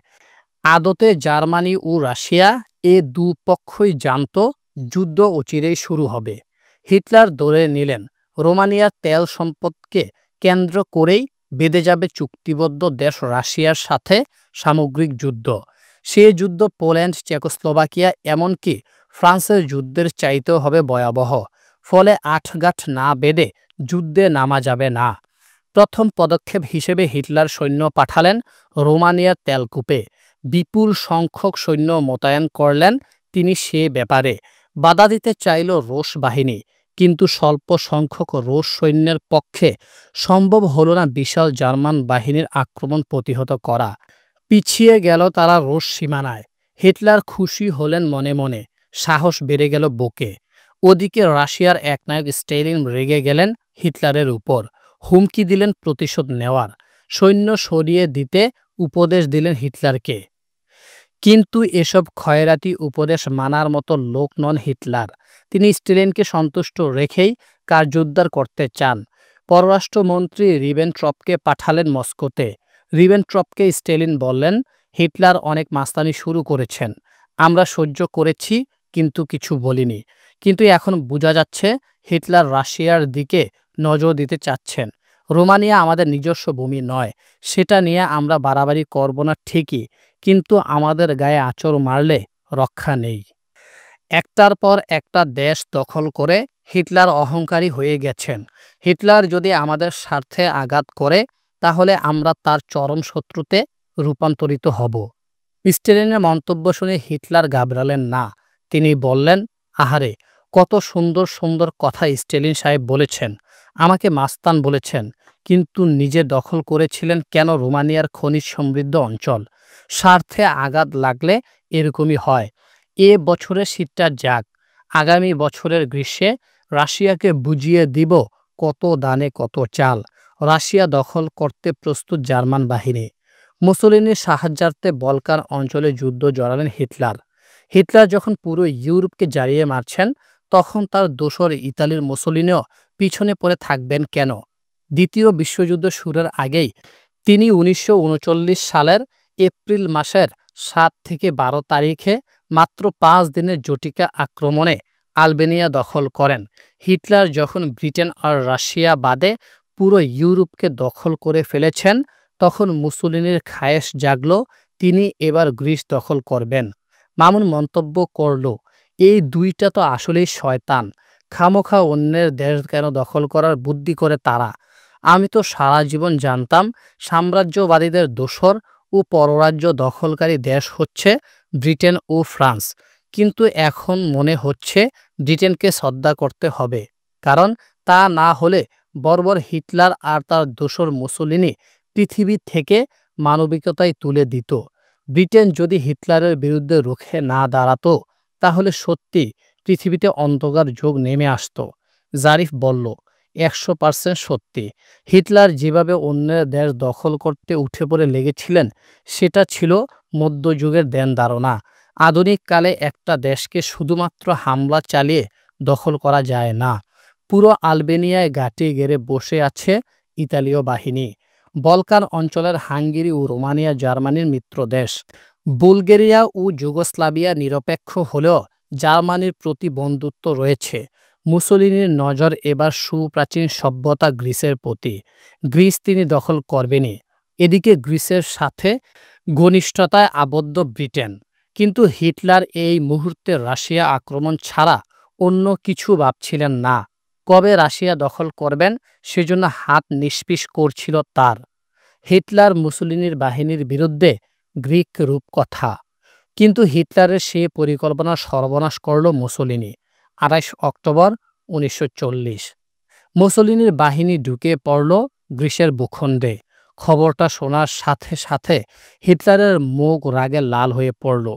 আদতে জার্মানি ও রাশিয়া এ দুপক্ষই জানত যুদ্ধ অচিরেই শুরু হবে। হিটলার ধরে নিলেন রোমানিয়ার তেল সম্পদকে কেন্দ্র করেই বেঁধে যাবে চুক্তিবদ্ধ দেশ রাশিয়ার সাথে সামগ্রিক যুদ্ধ। সে যুদ্ধ পোল্যান্ড, চেকোস্লোভাকিয়া এমনকি ফ্রান্সের যুদ্ধের চাইতেও হবে ভয়াবহ। ফলে আঁটঘাট না বেঁধে যুদ্ধে নামা যাবে না। প্রথম পদক্ষেপ হিসেবে হিটলার সৈন্য পাঠালেন রোমানিয়ার তেলকূপে। বিপুল সংখ্যক সৈন্য মোতায়েন করলেন তিনি। সে ব্যাপারে বাধা দিতে চাইল রুশ বাহিনী, কিন্তু স্বল্প সংখ্যক রুশ সৈন্যের পক্ষে সম্ভব হল না বিশাল জার্মান বাহিনীর আক্রমণ প্রতিহত করা। পিছিয়ে গেল তারা রুশ সীমানায়। হিটলার খুশি হলেন মনে মনে, সাহস বেড়ে গেল বুকে। ওদিকে রাশিয়ার একনায়ক স্ট্যালিন রেগে গেলেন হিটলারের উপর। হুমকি দিলেন প্রতিশোধ নেওয়ার। সৈন্য সরিয়ে দিতে উপদেশ দিলেন হিটলারকে। কিন্তু এসব খয়রাতি উপদেশ মানার মতো লোক নন হিটলার। তিনি স্ট্যালিনকে সন্তুষ্ট রেখেই কার্যোদ্ধার করতে চান। পররাষ্ট্রমন্ত্রী রিবেনট্রপকে পাঠালেন মস্কোতে। রিবেনট্রপকে স্ট্যালিন বললেন, হিটলার অনেক মাস্তানি শুরু করেছেন, আমরা সহ্য করেছি কিন্তু কিছু বলিনি। কিন্তু এখন বোঝা যাচ্ছে হিটলার রাশিয়ার দিকে নজর দিতে চাচ্ছেন। রোমানিয়া আমাদের নিজস্ব ভূমি নয়, সেটা নিয়ে আমরা বাড়াবাড়ি করব না ঠিকই, কিন্তু আমাদের গায়ে আঁচড় মারলে রক্ষা নেই। একটার পর একটা দেশ দখল করে হিটলার অহংকারী হয়ে গেছেন। হিটলার যদি আমাদের স্বার্থে আঘাত করে তাহলে আমরা তার চরম শত্রুতে রূপান্তরিত হব। স্ট্যালিনের মন্তব্য শুনে হিটলার ঘাবড়ালেন না। তিনি বললেন, আহারে, কত সুন্দর সুন্দর কথা স্ট্যালিন সাহেব বলেছেন। আমাকে মাস্তান বলেছেন, কিন্তু নিজে দখল করেছিলেন কেন রোমানিয়ার খনিজ সমৃদ্ধ অঞ্চল? স্বার্থে আঘাত লাগলে এরকমই হয়। এ বছরের শীতটা যাক, আগামী বছরের গ্রীষ্মে রাশিয়াকে বুঝিয়ে দিব কত দানে কত চাল। রাশিয়া দখল করতে প্রস্তুত জার্মান বাহিনী। মুসোলিনির সাহায্যার্থে বলকান অঞ্চলে যুদ্ধ জড়ালেন হিটলার। হিটলার যখন পুরো ইউরোপকে জ্বালিয়ে মারছেন, তখন তার দোসর ইতালির মুসোলিনিও পিছনে পড়ে থাকবেন কেন? দ্বিতীয় বিশ্বযুদ্ধ শুরুর আগেই তিনি 1939 সালের এপ্রিল মাসের 7 থেকে 12 তারিখে মাত্র 5 দিনের জটিকা আক্রমণে আলবেনিয়া দখল করেন। হিটলার যখন ব্রিটেন আর রাশিয়া বাদে পুরো ইউরোপকে দখল করে ফেলেছেন, তখন মুসোলিনির খায়েশ জাগল তিনি এবার গ্রিস দখল করবেন। মামুন মন্তব্য করল, এই দুইটা তো আসলেই শয়তান। খামোখা অন্যের দেশ কেন দখল করার বুদ্ধি করে তারা? আমি তো সারা জীবন জানতাম সাম্রাজ্যবাদীদের দোসর ও পররাজ্য দখলকারী দেশ হচ্ছে ব্রিটেন ও ফ্রান্স। কিন্তু এখন মনে হচ্ছে ব্রিটেনকে শ্রদ্ধা করতে হবে, কারণ তা না হলে বর্বর হিটলার আর তার দোসর মুসোলিনি পৃথিবী থেকে মানবিকতায় তুলে দিত। ব্রিটেন যদি হিটলারের বিরুদ্ধে রুখে না দাঁড়াতো তাহলে সত্যি পৃথিবীতে অন্ধকার যুগ নেমে আসতো। জারিফ বলল, 100% সত্যি। হিটলার যেভাবে অন্যের দেশ দখল করতে উঠে পড়ে লেগেছিলেন, সেটা ছিল মধ্যযুগের ধ্যান-ধারণা। আধুনিক কালে একটা দেশকে শুধুমাত্র হামলা চালিয়ে দখল করা যায় না। পুরো আলবেনিয়ায় ঘাঁটি গেড়ে বসে আছে ইতালীয় বাহিনী। বলকান অঞ্চলের হাঙ্গেরি ও রোমানিয়া জার্মানির মিত্র দেশ। বুলগেরিয়া ও যুগোস্লাভিয়া নিরপেক্ষ হলেও জার্মানির প্রতি বন্ধুত্ব রয়েছে। মুসোলিনির নজর এবার সুপ্রাচীন সভ্যতা গ্রিসের প্রতি। গ্রিস তিনি দখল করবেনই। এদিকে গ্রিসের সাথে ঘনিষ্ঠতায় আবদ্ধ ব্রিটেন। কিন্তু হিটলার এই মুহূর্তে রাশিয়া আক্রমণ ছাড়া অন্য কিছু ভাবছিলেন না। কবে রাশিয়া দখল করবেন সেজন্য হাত নিষ্পিস করছিল তার। হিটলার মুসোলিনির বাহিনীর বিরুদ্ধে গ্রিক রূপকথা। কিন্তু হিটলারের সেই পরিকল্পনা সর্বনাশ করল মুসোলিনি। 28 অক্টোবর 1940 মুসোলিনির বাহিনী ঢুকে পড়ল গ্রিসের ভূখণ্ডে। খবরটা শোনার সাথে সাথে হিটলারের মুখ রাগে লাল হয়ে পড়ল।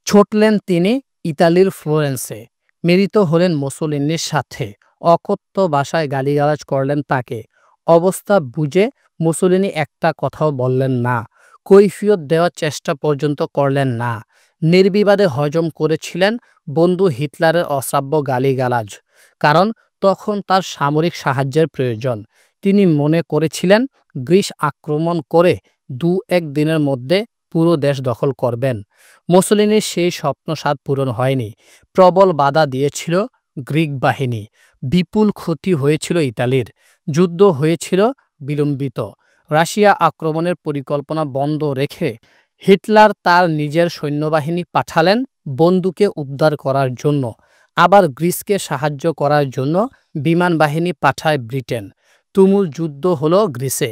ছুটলেন তিনি ইতালির ফ্লোরেন্সে। মিলিত হলেন মুসোলিনির সাথে। অকথ্য ভাষায় গালিগালাজ করলেন তাকে। অবস্থা বুঝে মুসোলিনি একটা কথাও বললেন না। কৈফিয়ত দেওয়ার চেষ্টা পর্যন্ত করলেন না। নির্বিবাদে হজম করেছিলেন বন্ধু হিটলারের অশ্রাব্য গালিগালাজ। কারণ তখন তার সামরিক সাহায্যের প্রয়োজন। তিনি মনে করেছিলেন গ্রিস আক্রমণ করে 2-1 দিনের মধ্যে পুরো দেশ দখল করবেন। মুসোলিনির সেই স্বপ্নসাধ পূরণ হয়নি। প্রবল বাধা দিয়েছিল গ্রিক বাহিনী। বিপুল ক্ষতি হয়েছিল ইতালির। যুদ্ধ হয়েছিল বিলম্বিত। রাশিয়া আক্রমণের পরিকল্পনা বন্ধ রেখে হিটলার তার নিজের সৈন্যবাহিনী পাঠালেন বন্ধুকে উদ্ধার করার জন্য। আবার গ্রিসকে সাহায্য করার জন্য বিমান বাহিনী পাঠায় ব্রিটেন। তুমুল যুদ্ধ হলো গ্রিসে।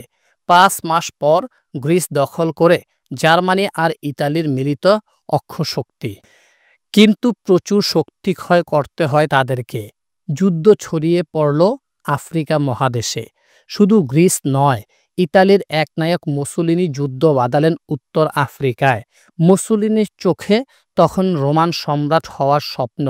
5 মাস পর গ্রিস দখল করে জার্মানি আর ইতালির মিলিত অক্ষশক্তি। কিন্তু প্রচুর শক্তি ক্ষয় করতে হয় তাদেরকে। যুদ্ধ ছড়িয়ে পড়ল আফ্রিকা মহাদেশে। শুধু গ্রিস নয়, ইতালির একনায়ক মুসোলিনি যুদ্ধ বাঁধালেন উত্তর আফ্রিকায়। মুসোলিনির চোখে তখন রোমান সম্রাট হওয়ার স্বপ্ন।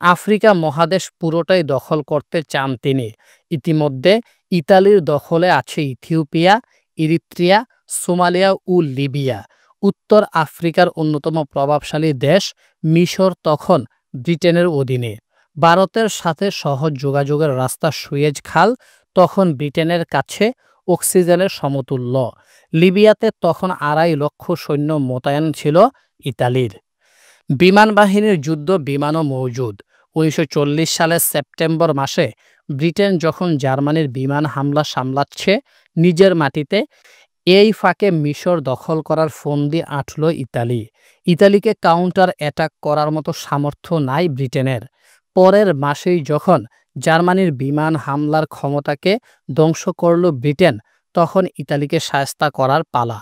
আফ্রিকা মহাদেশ পুরোটাই দখল করতে চান তিনি। ইতিমধ্যে ইতালির দখলে আছে ইথিওপিয়া, ইরিত্রিয়া, সোমালিয়া ও লিবিয়া। উত্তর আফ্রিকার অন্যতম প্রভাবশালী দেশ মিশর তখন ব্রিটেনের অধীনে। ভারতের সাথে সহজ যোগাযোগের রাস্তা সুয়েজ খাল তখন ব্রিটেনের কাছে অক্সিজেনের সমতুল্য। লিবিয়াতে তখন 2.5 লক্ষ সৈন্য মোতায়েন ছিল ইতালির। বিমান বাহিনীর যুদ্ধ বিমানও মজুদ। 1940 সালের সেপ্টেম্বর মাসে ব্রিটেন যখন জার্মানির বিমান হামলা সামলাচ্ছে নিজের মাটিতে, এই ফাঁকে মিশর দখল করার ফন্দি আঁটল ইতালি। ইতালিকে কাউন্টার অ্যাটাক করার মতো সামর্থ্য নাই ব্রিটেনের। পরের মাসেই যখন জার্মানির বিমান হামলার ক্ষমতাকে ধ্বংস করল ব্রিটেন, তখন ইতালিকে শায়েস্তা করার পালা।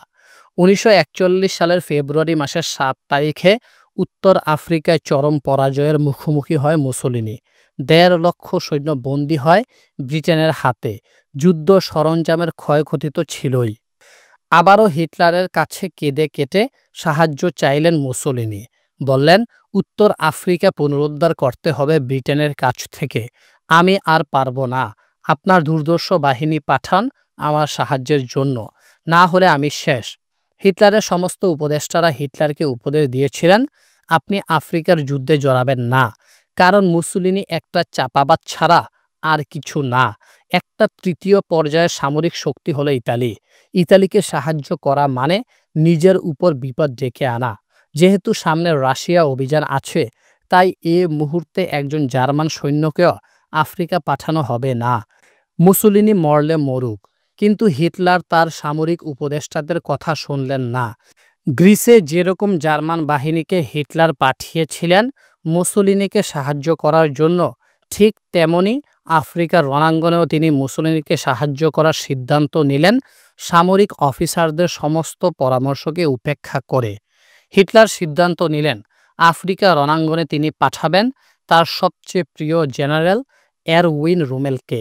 1941 সালের ফেব্রুয়ারি মাসের 7 তারিখে উত্তর আফ্রিকায় চরম পরাজয়ের মুখোমুখি হয় মুসোলিনি। 1.5 লক্ষ সৈন্য বন্দী হয় ব্রিটেনের হাতে। যুদ্ধ সরঞ্জামের ক্ষয়ক্ষতি তো ছিলই। আবারও হিটলারের কাছে কেঁদে কেটে সাহায্য চাইলেন মুসোলিনি। বললেন, উত্তর আফ্রিকা পুনরুদ্ধার করতে হবে ব্রিটেনের কাছ থেকে। আমি আর পারব না। আপনার দুর্ধর্ষ বাহিনী পাঠান আমার সাহায্যের জন্য, না হলে আমি শেষ। হিটলারের সমস্ত উপদেষ্টারা হিটলারকে উপদেশ দিয়েছিলেন, আপনি আফ্রিকার যুদ্ধে জড়াবেন না। কারণ মুসোলিনি একটা চাপাবাজ ছাড়া আর কিছু না। একটা তৃতীয় পর্যায়ের সামরিক শক্তি হলো ইতালি। ইতালিকে সাহায্য করা মানে নিজের উপর বিপদ ডেকে আনা। যেহেতু সামনে রাশিয়া অভিযান আছে, তাই এ মুহূর্তে একজন জার্মান সৈন্যকেও আফ্রিকা পাঠানো হবে না। মুসোলিনি মরলে মরুক। কিন্তু হিটলার তার সামরিক উপদেষ্টাদের কথা শুনলেন না। গ্রিসে যেরকম জার্মান বাহিনীকে হিটলার পাঠিয়েছিলেন মুসোলিনিকে সাহায্য করার জন্য, ঠিক তেমনি আফ্রিকার রণাঙ্গনেও তিনি মুসোলিনিকে সাহায্য করার সিদ্ধান্ত নিলেন সামরিক অফিসারদের সমস্ত পরামর্শকে উপেক্ষা করে। হিটলার সিদ্ধান্ত নিলেন আফ্রিকা রণাঙ্গনে তিনি পাঠাবেন তার সবচেয়ে প্রিয় জেনারেল এরউইন রোমেলকে।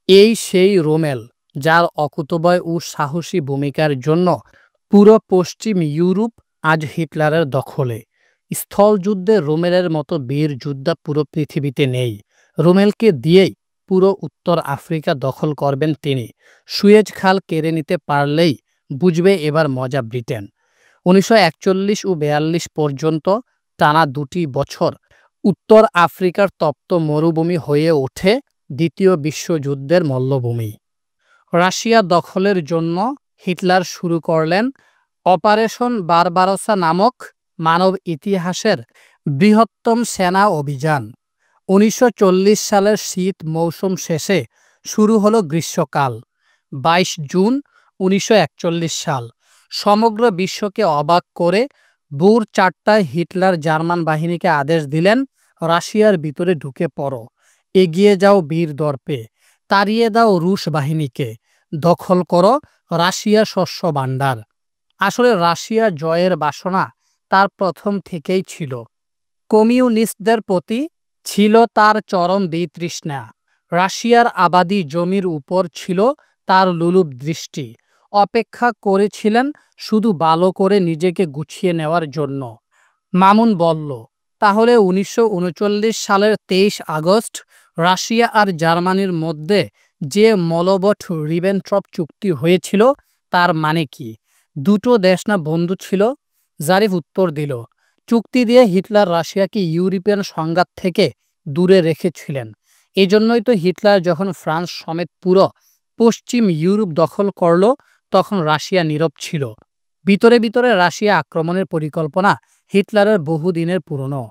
এই সেই রোমেল যার অকুতোভয় ও সাহসী ভূমিকার জন্য পুরো পশ্চিম ইউরোপ আজ হিটলারের দখলে। স্থলযুদ্ধে রোমেলের মতো বীর যোদ্ধা পুরো পৃথিবীতে নেই। রোমেলকে দিয়েই পুরো উত্তর আফ্রিকা দখল করবেন তিনি। সুয়েজ খাল কেড়ে নিতে পারলেই বুঝবে এবার মজা ব্রিটেন। ১৯৪১ ও ৪২ পর্যন্ত টানা ২টি বছর উত্তর আফ্রিকার তপ্ত মরুভূমি হয়ে ওঠে দ্বিতীয় বিশ্বযুদ্ধের মল্লভূমি। রাশিয়া দখলের জন্য হিটলার শুরু করলেন অপারেশন বারবারোসা নামক মানব ইতিহাসের বৃহত্তম সেনা অভিযান। ১৯৪০ সালের শীত মৌসুম শেষে শুরু হলো গ্রীষ্মকাল। ২২ জুন ১৯৪১ সাল সমগ্র বিশ্বকে অবাক করে ভোর ৪টায় হিটলার জার্মান বাহিনীকে আদেশ দিলেন, রাশিয়ার ভিতরে ঢুকে পড়ো, এগিয়ে যাও বীর দর্পে, তাড়িয়ে দাও রুশ বাহিনীকে, দখল করো রাশিয়া শস্য ভাণ্ডার। আসলে রাশিয়া জয়ের বাসনা তার প্রথম থেকেই ছিল। কমিউনিস্টদের প্রতি ছিল তার চরম বিতৃষ্ণা। রাশিয়ার আবাদি জমির উপর ছিল তার লোলুপ দৃষ্টি। অপেক্ষা করেছিলেন শুধু ভালো করে নিজেকে গুছিয়ে নেওয়ার জন্য। মামুন বলল, তাহলে ১৯৩৯ সালের ২৩ আগস্ট রাশিয়া আর জার্মানির মধ্যে যে মলবট রিবেনট্রপ চুক্তি হয়েছিল তার মানে কি? দুটো দেশ না বন্ধু ছিল? জারিফ উত্তর দিল, চুক্তি দিয়ে হিটলার রাশিয়াকে ইউরোপিয়ান সংঘাত থেকে দূরে রেখেছিলেন। এজন্যই তো হিটলার যখন ফ্রান্স সমেত পুরো পশ্চিম ইউরোপ দখল করল তখন রাশিয়া নীরব ছিল। ভিতরে ভিতরে রাশিয়া আক্রমণের পরিকল্পনা হিটলারের বহুদিনের পুরনো।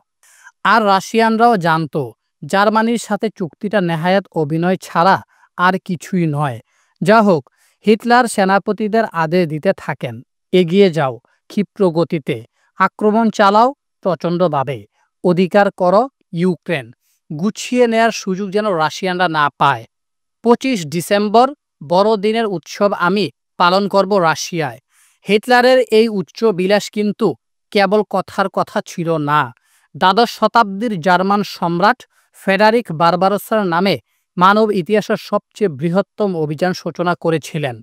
আর রাশিয়ানরাও জানত জার্মানির সাথে চুক্তিটা নেহায়াত অভিনয় ছাড়া আর কিছুই নয়। যা হোক, হিটলার সেনাপতিদের আদেশ দিতে থাকেন, এগিয়ে যাও ক্ষিপ্র গতিতে, আক্রমণ চালাও প্রচণ্ডভাবে, অধিকার করো ইউক্রেন, গুছিয়ে নেয়ার সুযোগ যেন রাশিয়ানরা না পায়। ২৫ ডিসেম্বর বড়দিনের উৎসব আমি পালন করব রাশিয়ায়। হিটলারের এই উচ্চ বিলাস কিন্তু কেবল কথার কথা ছিল না। দ্বাদশ শতাব্দীর জার্মান সম্রাট ফেডারিক বারবারোসার নামে মানব ইতিহাসের সবচেয়ে বৃহত্তম অভিযান সূচনা করেছিলেন।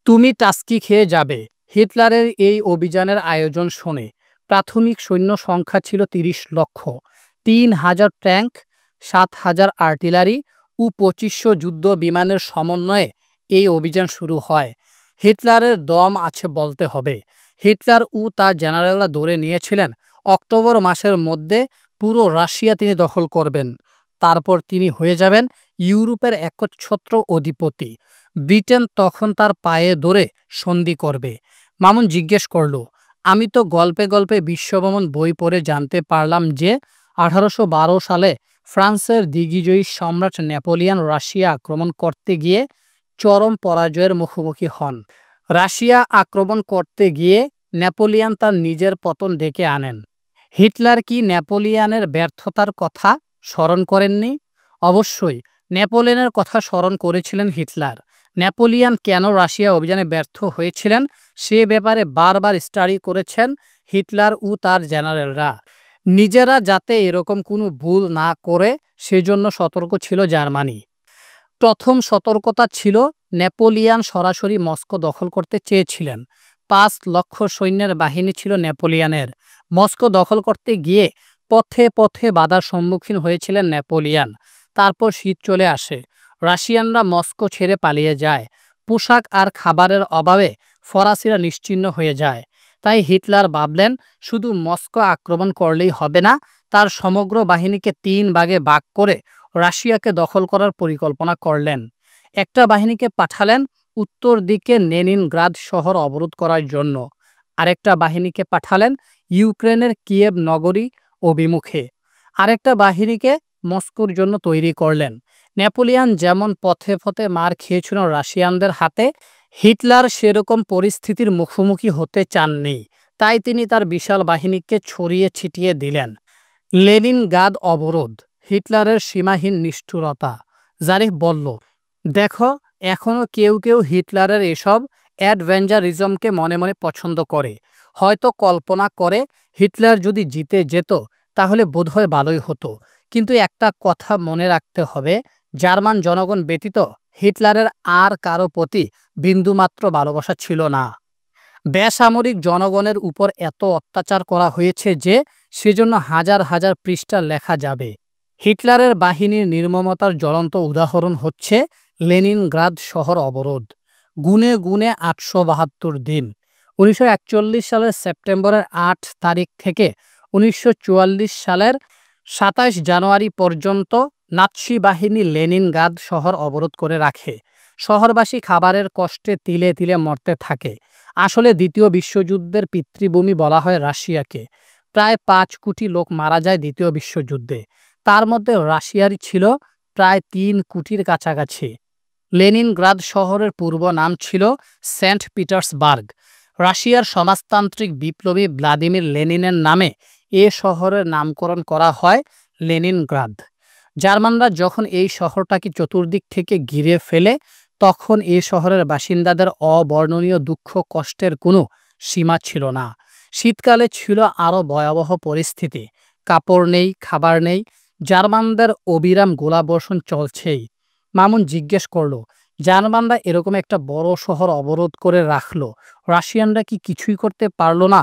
তুমি টাস্কি খেয়ে যাবে হিটলারের এই অভিযানের আয়োজন শুনে। প্রাথমিক সৈন্য সংখ্যা ছিল ৩০ লক্ষ, ৩,০০০ ট্যাঙ্ক, ৭,০০০ আর্টিলারি ও ২৫০০ যুদ্ধ বিমানের সমন্বয়ে এই অভিযান শুরু হয়। হিটলারের দম আছে বলতে হবে। হিটলার ও তার জেনারেলরা ধরে নিয়েছিলেন অক্টোবর মাসের মধ্যে পুরো রাশিয়া তিনি দখল করবেন। তারপর তিনি হয়ে যাবেন ইউরোপের একচ্ছত্র অধিপতি। ব্রিটেন তখন তার পায়ে ধরে সন্ধি করবে। মামুন জিজ্ঞেস করল, আমি তো গল্পে গল্পে বিশ্বভ্রমণ বই পড়ে জানতে পারলাম যে ১৮১২ সালে ফ্রান্সের দিগ্বিজয়ী সম্রাট নেপোলিয়ন রাশিয়া আক্রমণ করতে গিয়ে চরম পরাজয়ের মুখোমুখি হন। রাশিয়া আক্রমণ করতে গিয়ে নেপোলিয়ন তার নিজের পতন ডেকে আনেন। হিটলার কি নেপোলিয়নের ব্যর্থতার কথা স্মরণ করেননি? অবশ্যই নেপোলিয়নের কথা স্মরণ করেছিলেন হিটলার। নেপোলিয়ন কেন রাশিয়া অভিযানে ব্যর্থ হয়েছিলেন সে ব্যাপারে বারবার স্টাডি করেছেন হিটলার ও তার জেনারেলরা। নিজেরা যাতে এরকম কোনো ভুল না করে সেজন্য সতর্ক ছিল জার্মানি। প্রথম সতর্কতা ছিল নেপোলিয়ন সরাসরি মস্কো দখল করতে চেয়েছিলেন। ৫ লক্ষ সৈন্যের বাহিনী ছিল নেপোলিয়নের। মস্কো দখল করতে গিয়ে পথে পথে বাধার সম্মুখীন হয়েছিলেন নেপোলিয়ন। তারপর শীত চলে আসে, রাশিয়ানরা মস্কো ছেড়ে পালিয়ে যায়। পোশাক আর খাবারের অভাবে ফরাসিরা নিশ্চিহ্ন হয়ে যায়। তাই হিটলার ভাবলেন শুধু মস্কো আক্রমণ করলেই হবে না, তার সমগ্র বাহিনীকে ৩ ভাগে ভাগ করে রাশিয়াকে দখল করার পরিকল্পনা করলেন। একটা বাহিনীকে পাঠালেন উত্তর দিকে লেনিনগ্রাদ শহর অবরোধ করার জন্য, আরেকটা বাহিনীকে পাঠালেন ইউক্রেনের কিয়েভ নগরী অভিমুখে, আরেকটা বাহিনীকে মস্কোর জন্য তৈরি করলেন। নেপোলিয়ন যেমন পথে পথে মার খেয়েছিল রাশিয়ানদের হাতে, হিটলার সেরকম পরিস্থিতির মুখোমুখি হতে চাননি। তাই তিনি তার বিশাল বাহিনীকে ছড়িয়ে ছিটিয়ে দিলেন। লেনিনগ্রাদ অবরোধ, হিটলারের সীমাহীন নিষ্ঠুরতা। জারিফ বলল, দেখো, এখনও কেউ কেউ হিটলারের এসব অ্যাডভেঞ্চারিজমকে মনে মনে পছন্দ করে। হয়তো কল্পনা করে হিটলার যদি জিতে যেত তাহলে বোধহয় ভালোই হতো। কিন্তু একটা কথা মনে রাখতে হবে, জার্মান জনগণ ব্যতীত হিটলারের আর কারো প্রতি বিন্দুমাত্র ভালোবাসা ছিল না। বেসামরিক জনগণের উপর এত অত্যাচার করা হয়েছে যে সেজন্য হাজার হাজার পৃষ্ঠা লেখা যাবে। হিটলারের বাহিনীর নির্মমতার জ্বলন্ত উদাহরণ হচ্ছে লেনিনগ্রাদ শহর অবরোধ। গুণে গুণে ৮৭২ দিন। ১৯৪১ সালের সেপ্টেম্বরের ৮ তারিখ থেকে ১৯৪৪ সালের ২৭ জানুয়ারি পর্যন্ত নাৎসি বাহিনী লেনিনগ্রাদ শহর অবরোধ করে রাখে। শহরবাসী খাবারের কষ্টে তিলে তিলে মরতে থাকে। আসলে দ্বিতীয় বিশ্বযুদ্ধের পিতৃভূমি বলা হয় রাশিয়াকে। প্রায় ৫ কোটি লোক মারা যায় দ্বিতীয় বিশ্বযুদ্ধে। তার মধ্যে রাশিয়ারই ছিল প্রায় ৩ কোটির কাছাকাছি। লেনিনগ্রাদ শহরের পূর্ব নাম ছিল সেন্ট পিটার্সবার্গ। রাশিয়ার সমাজতান্ত্রিক বিপ্লবী ভ্লাদিমির লেনিনের নামে এ শহরের নামকরণ করা হয় লেনিনগ্রাদ। জার্মানরা যখন এই শহরটাকে চতুর্দিক থেকে ঘিরে ফেলে তখন এই শহরের বাসিন্দাদের অবর্ণনীয় দুঃখ কষ্টের কোনো সীমা ছিল না। শীতকালে ছিল আরও ভয়াবহ পরিস্থিতি। কাপড় নেই, খাবার নেই, জার্মানদের অবিরাম গোলাবর্ষণ চলছেই। মামুন জিজ্ঞেস করল, জার্মানরা এরকম একটা বড় শহর অবরোধ করে রাখলো, রাশিয়ানরা কি কিছুই করতে পারল না?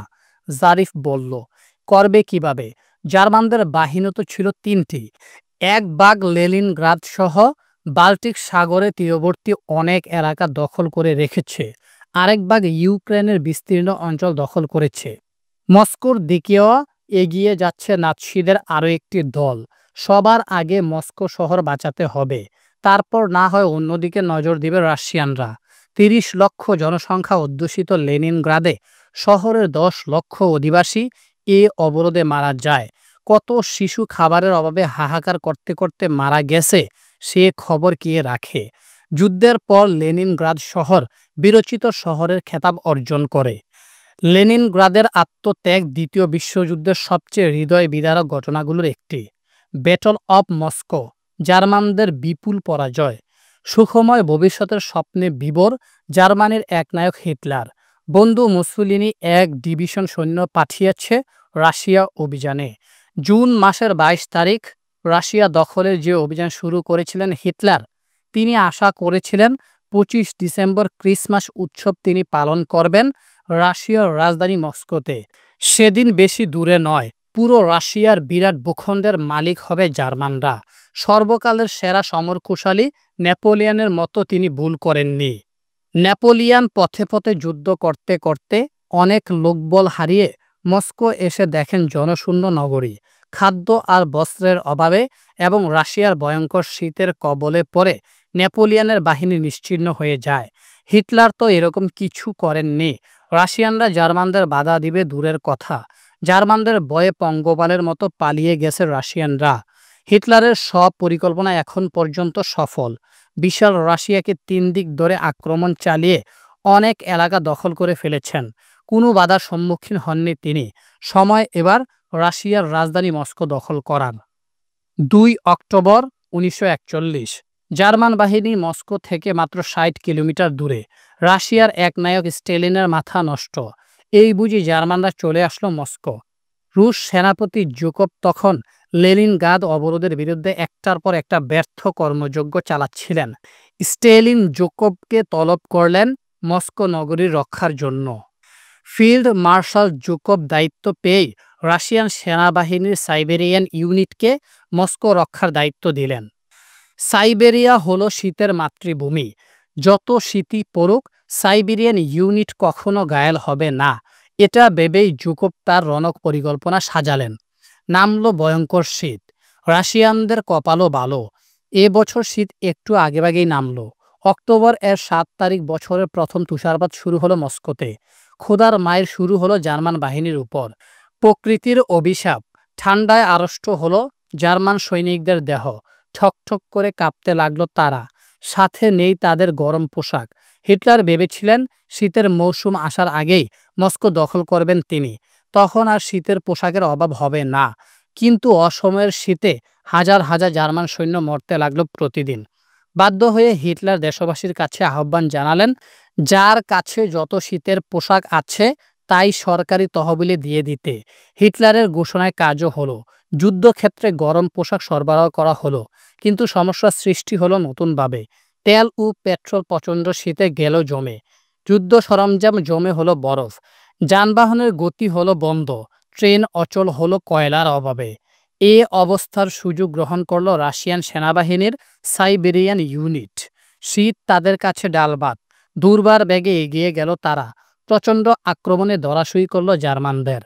জারিফ বলল, করবে কিভাবে? জার্মানদের বাহিনী তো ছিল ৩টি। এক ভাগ লেনিনগ্রাদ সহ বাল্টিক সাগরের তীরবর্তী অনেক এলাকা দখল করে রেখেছে, আরেক ভাগ ইউক্রেনের বিস্তীর্ণ অঞ্চল দখল করেছে। মস্কোর দিকেও এগিয়ে যাচ্ছে নাৎসিদের আরও একটি দল। সবার আগে মস্কো শহর বাঁচাতে হবে, তারপর না হয় অন্যদিকে নজর দিবে রাশিয়ানরা। ৩০ লক্ষ জনসংখ্যা অধ্যুষিত লেনিনগ্রাদে শহরের ১০ লক্ষ অধিবাসী এ অবরোধে মারা যায়। কত শিশু খাবারের অভাবে হাহাকার করতে করতে মারা গেছে সে খবর কে রাখে? যুদ্ধের পর লেনিনগ্রাদ শহর বিরচিত শহরের খেতাব অর্জন করে। লেনিনগ্রাদের আত্মত্যাগ দ্বিতীয় বিশ্বযুদ্ধের সবচেয়ে হৃদয় বিদারক ঘটনাগুলোর একটি। ব্যাটল অব মস্কো, জার্মানদের বিপুল পরাজয়। সুখময় ভবিষ্যতের স্বপ্নে বিভোর জার্মানির একনায়ক হিটলার। বন্ধু মুসোলিনি এক ডিভিশন সৈন্য পাঠিয়েছে রাশিয়া অভিযানে। জুন মাসের ২২ তারিখ রাশিয়া দখলের যে অভিযান শুরু করেছিলেন হিটলার, তিনি আশা করেছিলেন ২৫ ডিসেম্বর ক্রিসমাস উৎসব তিনি পালন করবেন রাশিয়ার রাজধানী মস্কোতে। সেদিন বেশি দূরে নয়, পুরো রাশিয়ার বিরাট ভূখণ্ডের মালিক হবে জার্মানরা। সর্বকালের সেরা সমরকুশলী নেপোলিয়নের মতো তিনি ভুল করেননি। নেপোলিয়ন পথে পথে যুদ্ধ করতে করতে অনেক লোকবল হারিয়ে মস্কো এসে দেখেন জনশূন্য নগরী। খাদ্য আর বস্ত্রের অভাবে এবং রাশিয়ার ভয়ঙ্কর শীতের কবলে পড়ে নেপোলিয়নের বাহিনী নিশ্চিহ্ন হয়ে যায়। হিটলার তো এরকম কিছু করেননি। রাশিয়ানরা জার্মানদের বাধা দিবে দূরের কথা, জার্মানদের ভয়ে পঙ্গপালের মতো পালিয়ে গেছে রাশিয়ানরা। হিটলারের সব পরিকল্পনা এখন পর্যন্ত সফল। বিশাল রাশিয়াকে ৩ দিক ধরে আক্রমণ চালিয়ে অনেক এলাকা দখল করে ফেলেছেন। কোনো বাধার সম্মুখীন হননি তিনি। সময় এবার রাশিয়ার রাজধানী মস্কো দখল করার। ২ অক্টোবর ১৯৪১, জার্মান বাহিনী মস্কো থেকে মাত্র ৬০ কিলোমিটার দূরে। রাশিয়ার একনায়ক স্টেলিনের মাথা নষ্ট। এই বুঝি জার্মানরা চলে আসলো মস্কো। রুশ সেনাপতি জুকভ তখন লেনিনগ্রাদ অবরোধের বিরুদ্ধে একটার পর একটা ব্যর্থ কর্মযজ্ঞ চালাচ্ছিলেন। স্টেলিন জুকভকে তলব করলেন মস্কো নগরীর রক্ষার জন্য। ফিল্ড মার্শাল জুকভ দায়িত্ব পেয়ে রাশিয়ান সেনাবাহিনীর সাইবেরিয়ান ইউনিটকে মস্কো রক্ষার দায়িত্ব দিলেন। সাইবেরিয়া হলো শীতের মাতৃভূমি। যত শীতই পড়ুক, সাইবেরিয়ান ইউনিট কখনো ঘায়েল হবে না, এটা ভেবেই জুকভ তার রণক পরিকল্পনা সাজালেন। নামলো ভয়ঙ্কর শীত। রাশিয়ানদের কপালও ভালো, এবছর শীত একটু আগেভাগেই নামলো। অক্টোবর এর ৭ তারিখ বছরের প্রথম তুষারপাত শুরু হলো মস্কোতে। খোদার মায়ের শুরু হলো জার্মান বাহিনীর উপর। প্রকৃতির অভিশাপ। ঠান্ডায় আড়ষ্ট হলো জার্মান সৈনিকদের দেহ। ঠকঠক করে কাঁপতে লাগলো তারা। সাথে নেই তাদের গরম পোশাক। হিটলার ভেবেছিলেন শীতের মৌসুম আসার আগেই মস্কো দখল করবেন তিনি, তখন আর শীতের পোশাকের অভাব হবে না। কিন্তু অসময়ের শীতে হাজার হাজার জার্মান সৈন্য মরতে লাগলো প্রতিদিন। বাধ্য হয়ে হিটলার দেশবাসীর কাছে আহ্বান জানালেন, যার কাছে যত শীতের পোশাক আছে তাই সরকারি তহবিলে দিয়ে দিতে। হিটলারের ঘোষণায় কাজও হলো। যুদ্ধক্ষেত্রে গরম পোশাক সরবরাহ করা হলো। কিন্তু সমস্যার সৃষ্টি হলো নতুনভাবে। তেল ও পেট্রোল প্রচণ্ড শীতে গেল জমে। যুদ্ধ সরঞ্জাম জমে হলো বরফ। যানবাহনের গতি হলো বন্ধ। ট্রেন অচল হলো কয়লার অভাবে। এ অবস্থার সুযোগ গ্রহণ করল রাশিয়ান সেনাবাহিনীর সাইবেরিয়ান ইউনিট। শীত তাদের কাছে ডালভাত, দুর্বার বেগে এগিয়ে গেল তারা। প্রচণ্ড আক্রমণে ধরাশয়ী করল জার্মানদের।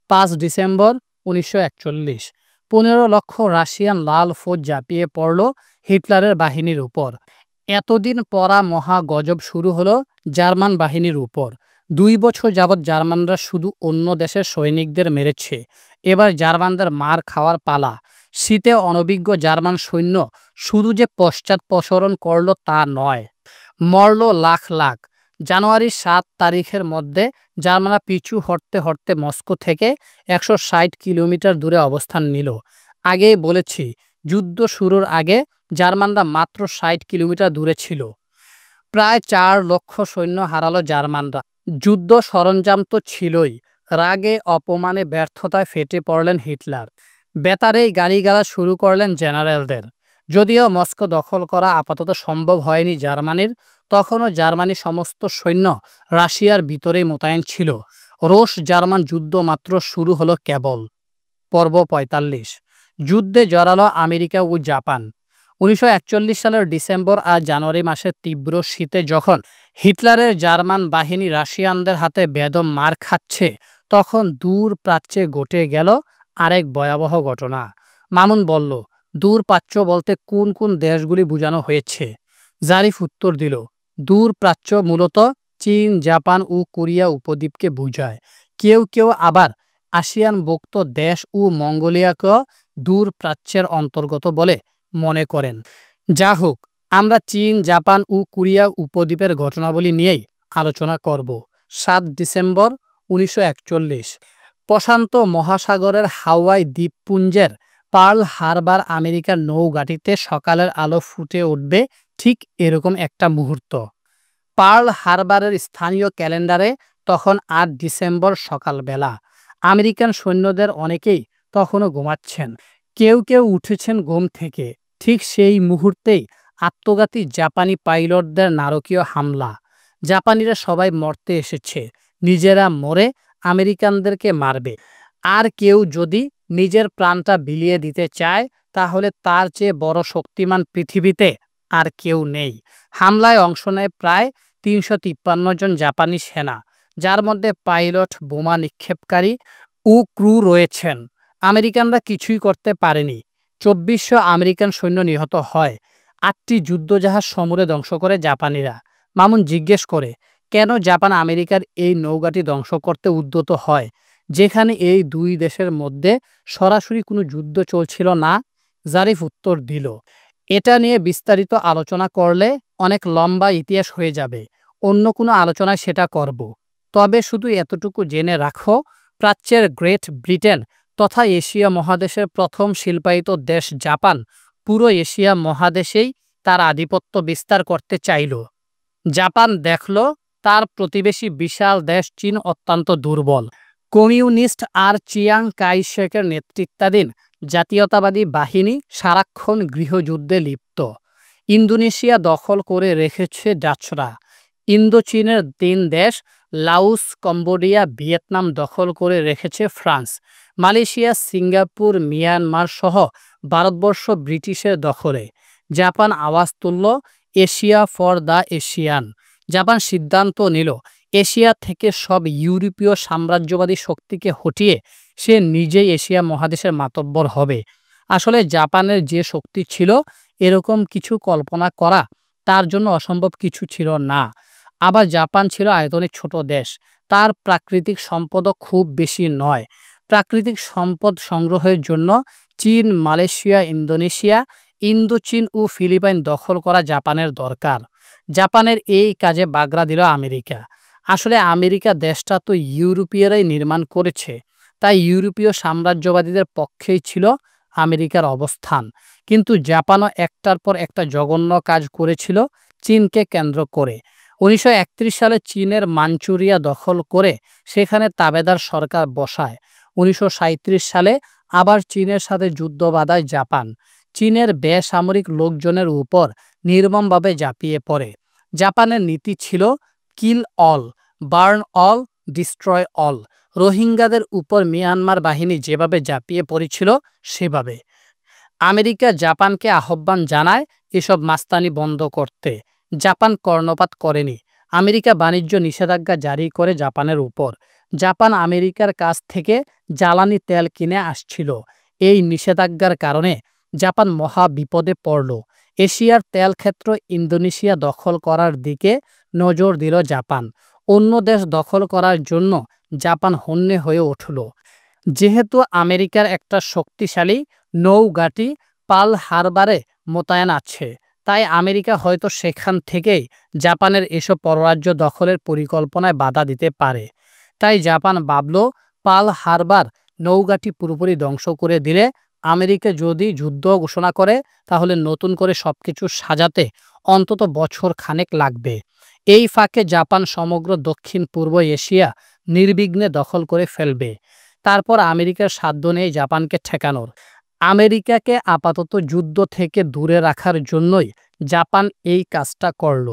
5 ডিসেম্বর 1941 15 লক্ষ রাশিয়ান লাল ফৌজ ঝাঁপিয়ে পড়ল হিটলারের বাহিনীর উপর। এতদিন পরা মহা গজব শুরু হলো জার্মান বাহিনীর উপর। 2 বছর যাবৎ জার্মানরা শুধু অন্য দেশের সৈনিকদের মেরেছে, এবার জার্মানদের মার খাওয়ার পালা। শীতে অনভিজ্ঞ জার্মান সৈন্য শুধু যে পশ্চাৎপসরণ করল তা নয়, মরল লাখ লাখ। জানুয়ারির 7 তারিখের মধ্যে জার্মানরা পিছু হটতে হটতে মস্কো থেকে 160 কিলোমিটার দূরে অবস্থান নিল। আগেই বলেছি, যুদ্ধ শুরুর আগে জার্মানরা মাত্র 60 কিলোমিটার দূরে ছিল। প্রায় 4 লক্ষ সৈন্য হারালো জার্মানরা। যুদ্ধ সরঞ্জাম তো ছিলই, রাগে অপমানে ব্যর্থতায় ফেটে পড়লেন হিটলার। বেতারেই গালিগালাজ শুরু করলেন জেনারেলদের। যদিও মস্কো দখল করা আপাতত সম্ভব হয়নি জার্মানির, তখনও জার্মানির সমস্ত সৈন্য রাশিয়ার ভিতরেই মোতায়েন ছিল। রুশ জার্মান যুদ্ধ মাত্র শুরু হলো কেবল। পর্ব 45। যুদ্ধে জড়ালো আমেরিকা ও জাপান। 1941 সালের ডিসেম্বর আর জানুয়ারি মাসের তীব্র শীতে যখন হিটলারের জার্মান বাহিনী রাশিয়ানদের হাতে বেদম মার খাচ্ছে, তখন দূর প্রাচ্যে ঘটে গেল আরেক ভয়াবহ ঘটনা। মামুন বলল, দূর প্রাচ্য বলতে কোন কোন দেশগুলি বোঝানো হয়েছে? জারিফ উত্তর দিল, দূর প্রাচ্য মূলত চীন, জাপান ও কোরিয়া উপদ্বীপকে বোঝায়। কেউ কেউ আবার আসিয়ানভুক্ত দেশ ও মঙ্গোলিয়াকে দূর প্রাচ্যের অন্তর্গত বলে মনে করেন। যা হোক, আমরা চীন, জাপান ও কোরিয়া উপদ্বীপের ঘটনাবলী নিয়েই আলোচনা করব। 7 ডিসেম্বর 1941 প্রশান্ত মহাসাগরের হাওয়াই দ্বীপপুঞ্জের পার্ল হারবার আমেরিকার নৌঘাঁটিতে সকালের আলো ফুটে উঠবে ঠিক এরকম একটা মুহূর্ত। পার্ল হারবারের স্থানীয় ক্যালেন্ডারে তখন 8 ডিসেম্বর সকালবেলা। আমেরিকান সৈন্যদের অনেকেই তখনও ঘুমাচ্ছেন, কেউ কেউ উঠেছেন ঘুম থেকে। ঠিক সেই মুহূর্তেই আত্মঘাতী জাপানি পাইলটদের নারকীয় হামলা। জাপানিরা সবাই মরতে এসেছে, নিজেরা মরে আমেরিকানদেরকে মারবে। আর কেউ যদি নিজের প্রাণটা বিলিয়ে দিতে চায়, তাহলে তার চেয়ে বড় শক্তিমান পৃথিবীতে আর কেউ নেই। হামলায় অংশ নেয় প্রায় 353 জন জাপানি সেনা, যার মধ্যে পাইলট, বোমা নিক্ষেপকারী ও ক্রু রয়েছেন। আমেরিকানরা কিছুই করতে পারেনি। 2400 আমেরিকান সৈন্য নিহত হয়। 8টি যুদ্ধজাহাজ সমূলে ধ্বংস করে জাপানিরা। মামুন জিজ্ঞেস করে, কেন জাপান আমেরিকার এই নৌঘাঁটি ধ্বংস করতে উদ্যত হয়, যেখানে এই দুই দেশের মধ্যে সরাসরি কোনো যুদ্ধ চলছিল না? জারিফ উত্তর দিল, এটা নিয়ে বিস্তারিত আলোচনা করলে অনেক লম্বা ইতিহাস হয়ে যাবে, অন্য কোনো আলোচনায় সেটা করব। তবে শুধু এতটুকু জেনে রাখো, প্রাচ্যের গ্রেট ব্রিটেন তথা এশিয়া মহাদেশের প্রথম শিল্পায়িত দেশ জাপান পুরো এশিয়া মহাদেশেই তার আধিপত্য বিস্তার করতে চাইল। জাপান দেখল তার প্রতিবেশী বিশাল দেশ চীন অত্যন্ত দুর্বল। কমিউনিস্ট আর চিয়াং কাই শেকের নেতৃত্বাধীন জাতীয়তাবাদী বাহিনী সারাক্ষণ গৃহযুদ্ধে লিপ্ত। ইন্দোনেশিয়া দখল করে রেখেছে ডাচরা। ইন্দোচীনের 3 দেশ লাওস, কম্বোডিয়া, ভিয়েতনাম দখল করে রেখেছে ফ্রান্স। মালয়েশিয়া, সিঙ্গাপুর, মিয়ানমার সহ ভারতবর্ষ ব্রিটিশের দখলে। জাপান আওয়াজ তুলল, Asia for the Asian. Japan সিদ্ধান্ত নিল, এশিয়া থেকে সব ইউরোপীয় সাম্রাজ্যবাদী শক্তিকে হটিয়ে সে নিজেই এশিয়া মহাদেশের মাতব্বর হবে। আসলে জাপানের যে শক্তি ছিল, এরকম কিছু কল্পনা করা তার জন্য অসম্ভব কিছু ছিল না। আবার জাপান ছিল আয়তনে ছোট দেশ, তার প্রাকৃতিক সম্পদও খুব বেশি নয়। প্রাকৃতিক সম্পদ সংগ্রহের জন্য চীন, মালয়েশিয়া, ইন্দোনেশিয়া, ইন্দোচীন ও ফিলিপাইন দখল করা জাপানের দরকার। জাপানের এই কাজে বাগড়া দিল আমেরিকা। আসলে আমেরিকা দেশটা তো ইউরোপীয়রাই নির্মাণ করেছে, তাই ইউরোপীয় সাম্রাজ্যবাদীদের পক্ষেই ছিল আমেরিকার অবস্থান। কিন্তু জাপানও একটার পর একটা জঘন্য কাজ করেছিল চীনকে কেন্দ্র করে। 1931 সালে চীনের মাঞ্চুরিয়া দখল করে সেখানে তাবেদার সরকার বসায়। 1937 সালে আবার চীনের সাথে যুদ্ধ বাঁধায় জাপান। চীনের বেসামরিক লোকজনের উপর নির্মমভাবে ঝাঁপিয়ে পড়ে। জাপানের নীতি ছিল kill all, burn all, destroy all. রোহিঙ্গাদের উপর মিয়ানমার বাহিনী যেভাবে ঝাঁপিয়ে পড়েছিল সেভাবে। আমেরিকা জাপানকে আহ্বান জানায় এসব মাস্তানি বন্ধ করতে। জাপান কর্ণপাত করেনি। আমেরিকা বাণিজ্য নিষেধাজ্ঞা জারি করে জাপানের উপর। জাপান আমেরিকার কাছ থেকে জ্বালানি তেল কিনে আসছিল। এই নিষেধাজ্ঞার কারণে জাপান মহা বিপদে পড়ল। এশিয়ার তেল ক্ষেত্র ইন্দোনেশিয়া দখল করার দিকে নজর দিল জাপান। অন্য দেশ দখল করার জন্য জাপান হন্যে হয়ে উঠল। যেহেতু আমেরিকার একটা শক্তিশালী নৌঘাঁটি পার্ল হারবারে মোতায়েন আছে, তাই আমেরিকা হয়তো সেখান থেকেই জাপানের এসব পররাজ্য দখলের পরিকল্পনায় বাধা দিতে পারে। তাই জাপান ভাবল, পার্ল হারবার নৌঘাঁটি পুরোপুরি ধ্বংস করে দিলে আমেরিকা যদি যুদ্ধ ঘোষণা করে তাহলে নতুন করে সবকিছু সাজাতে অন্তত বছর খানেক লাগবে। এই ফাঁকে জাপান সমগ্র দক্ষিণ পূর্ব এশিয়া নির্বিঘ্নে দখল করে ফেলবে। তারপর আমেরিকার সাধ্য নেই জাপানকে ঠেকানোর। আমেরিকাকে আপাতত যুদ্ধ থেকে দূরে রাখার জন্যই জাপান এই কাজটা করল।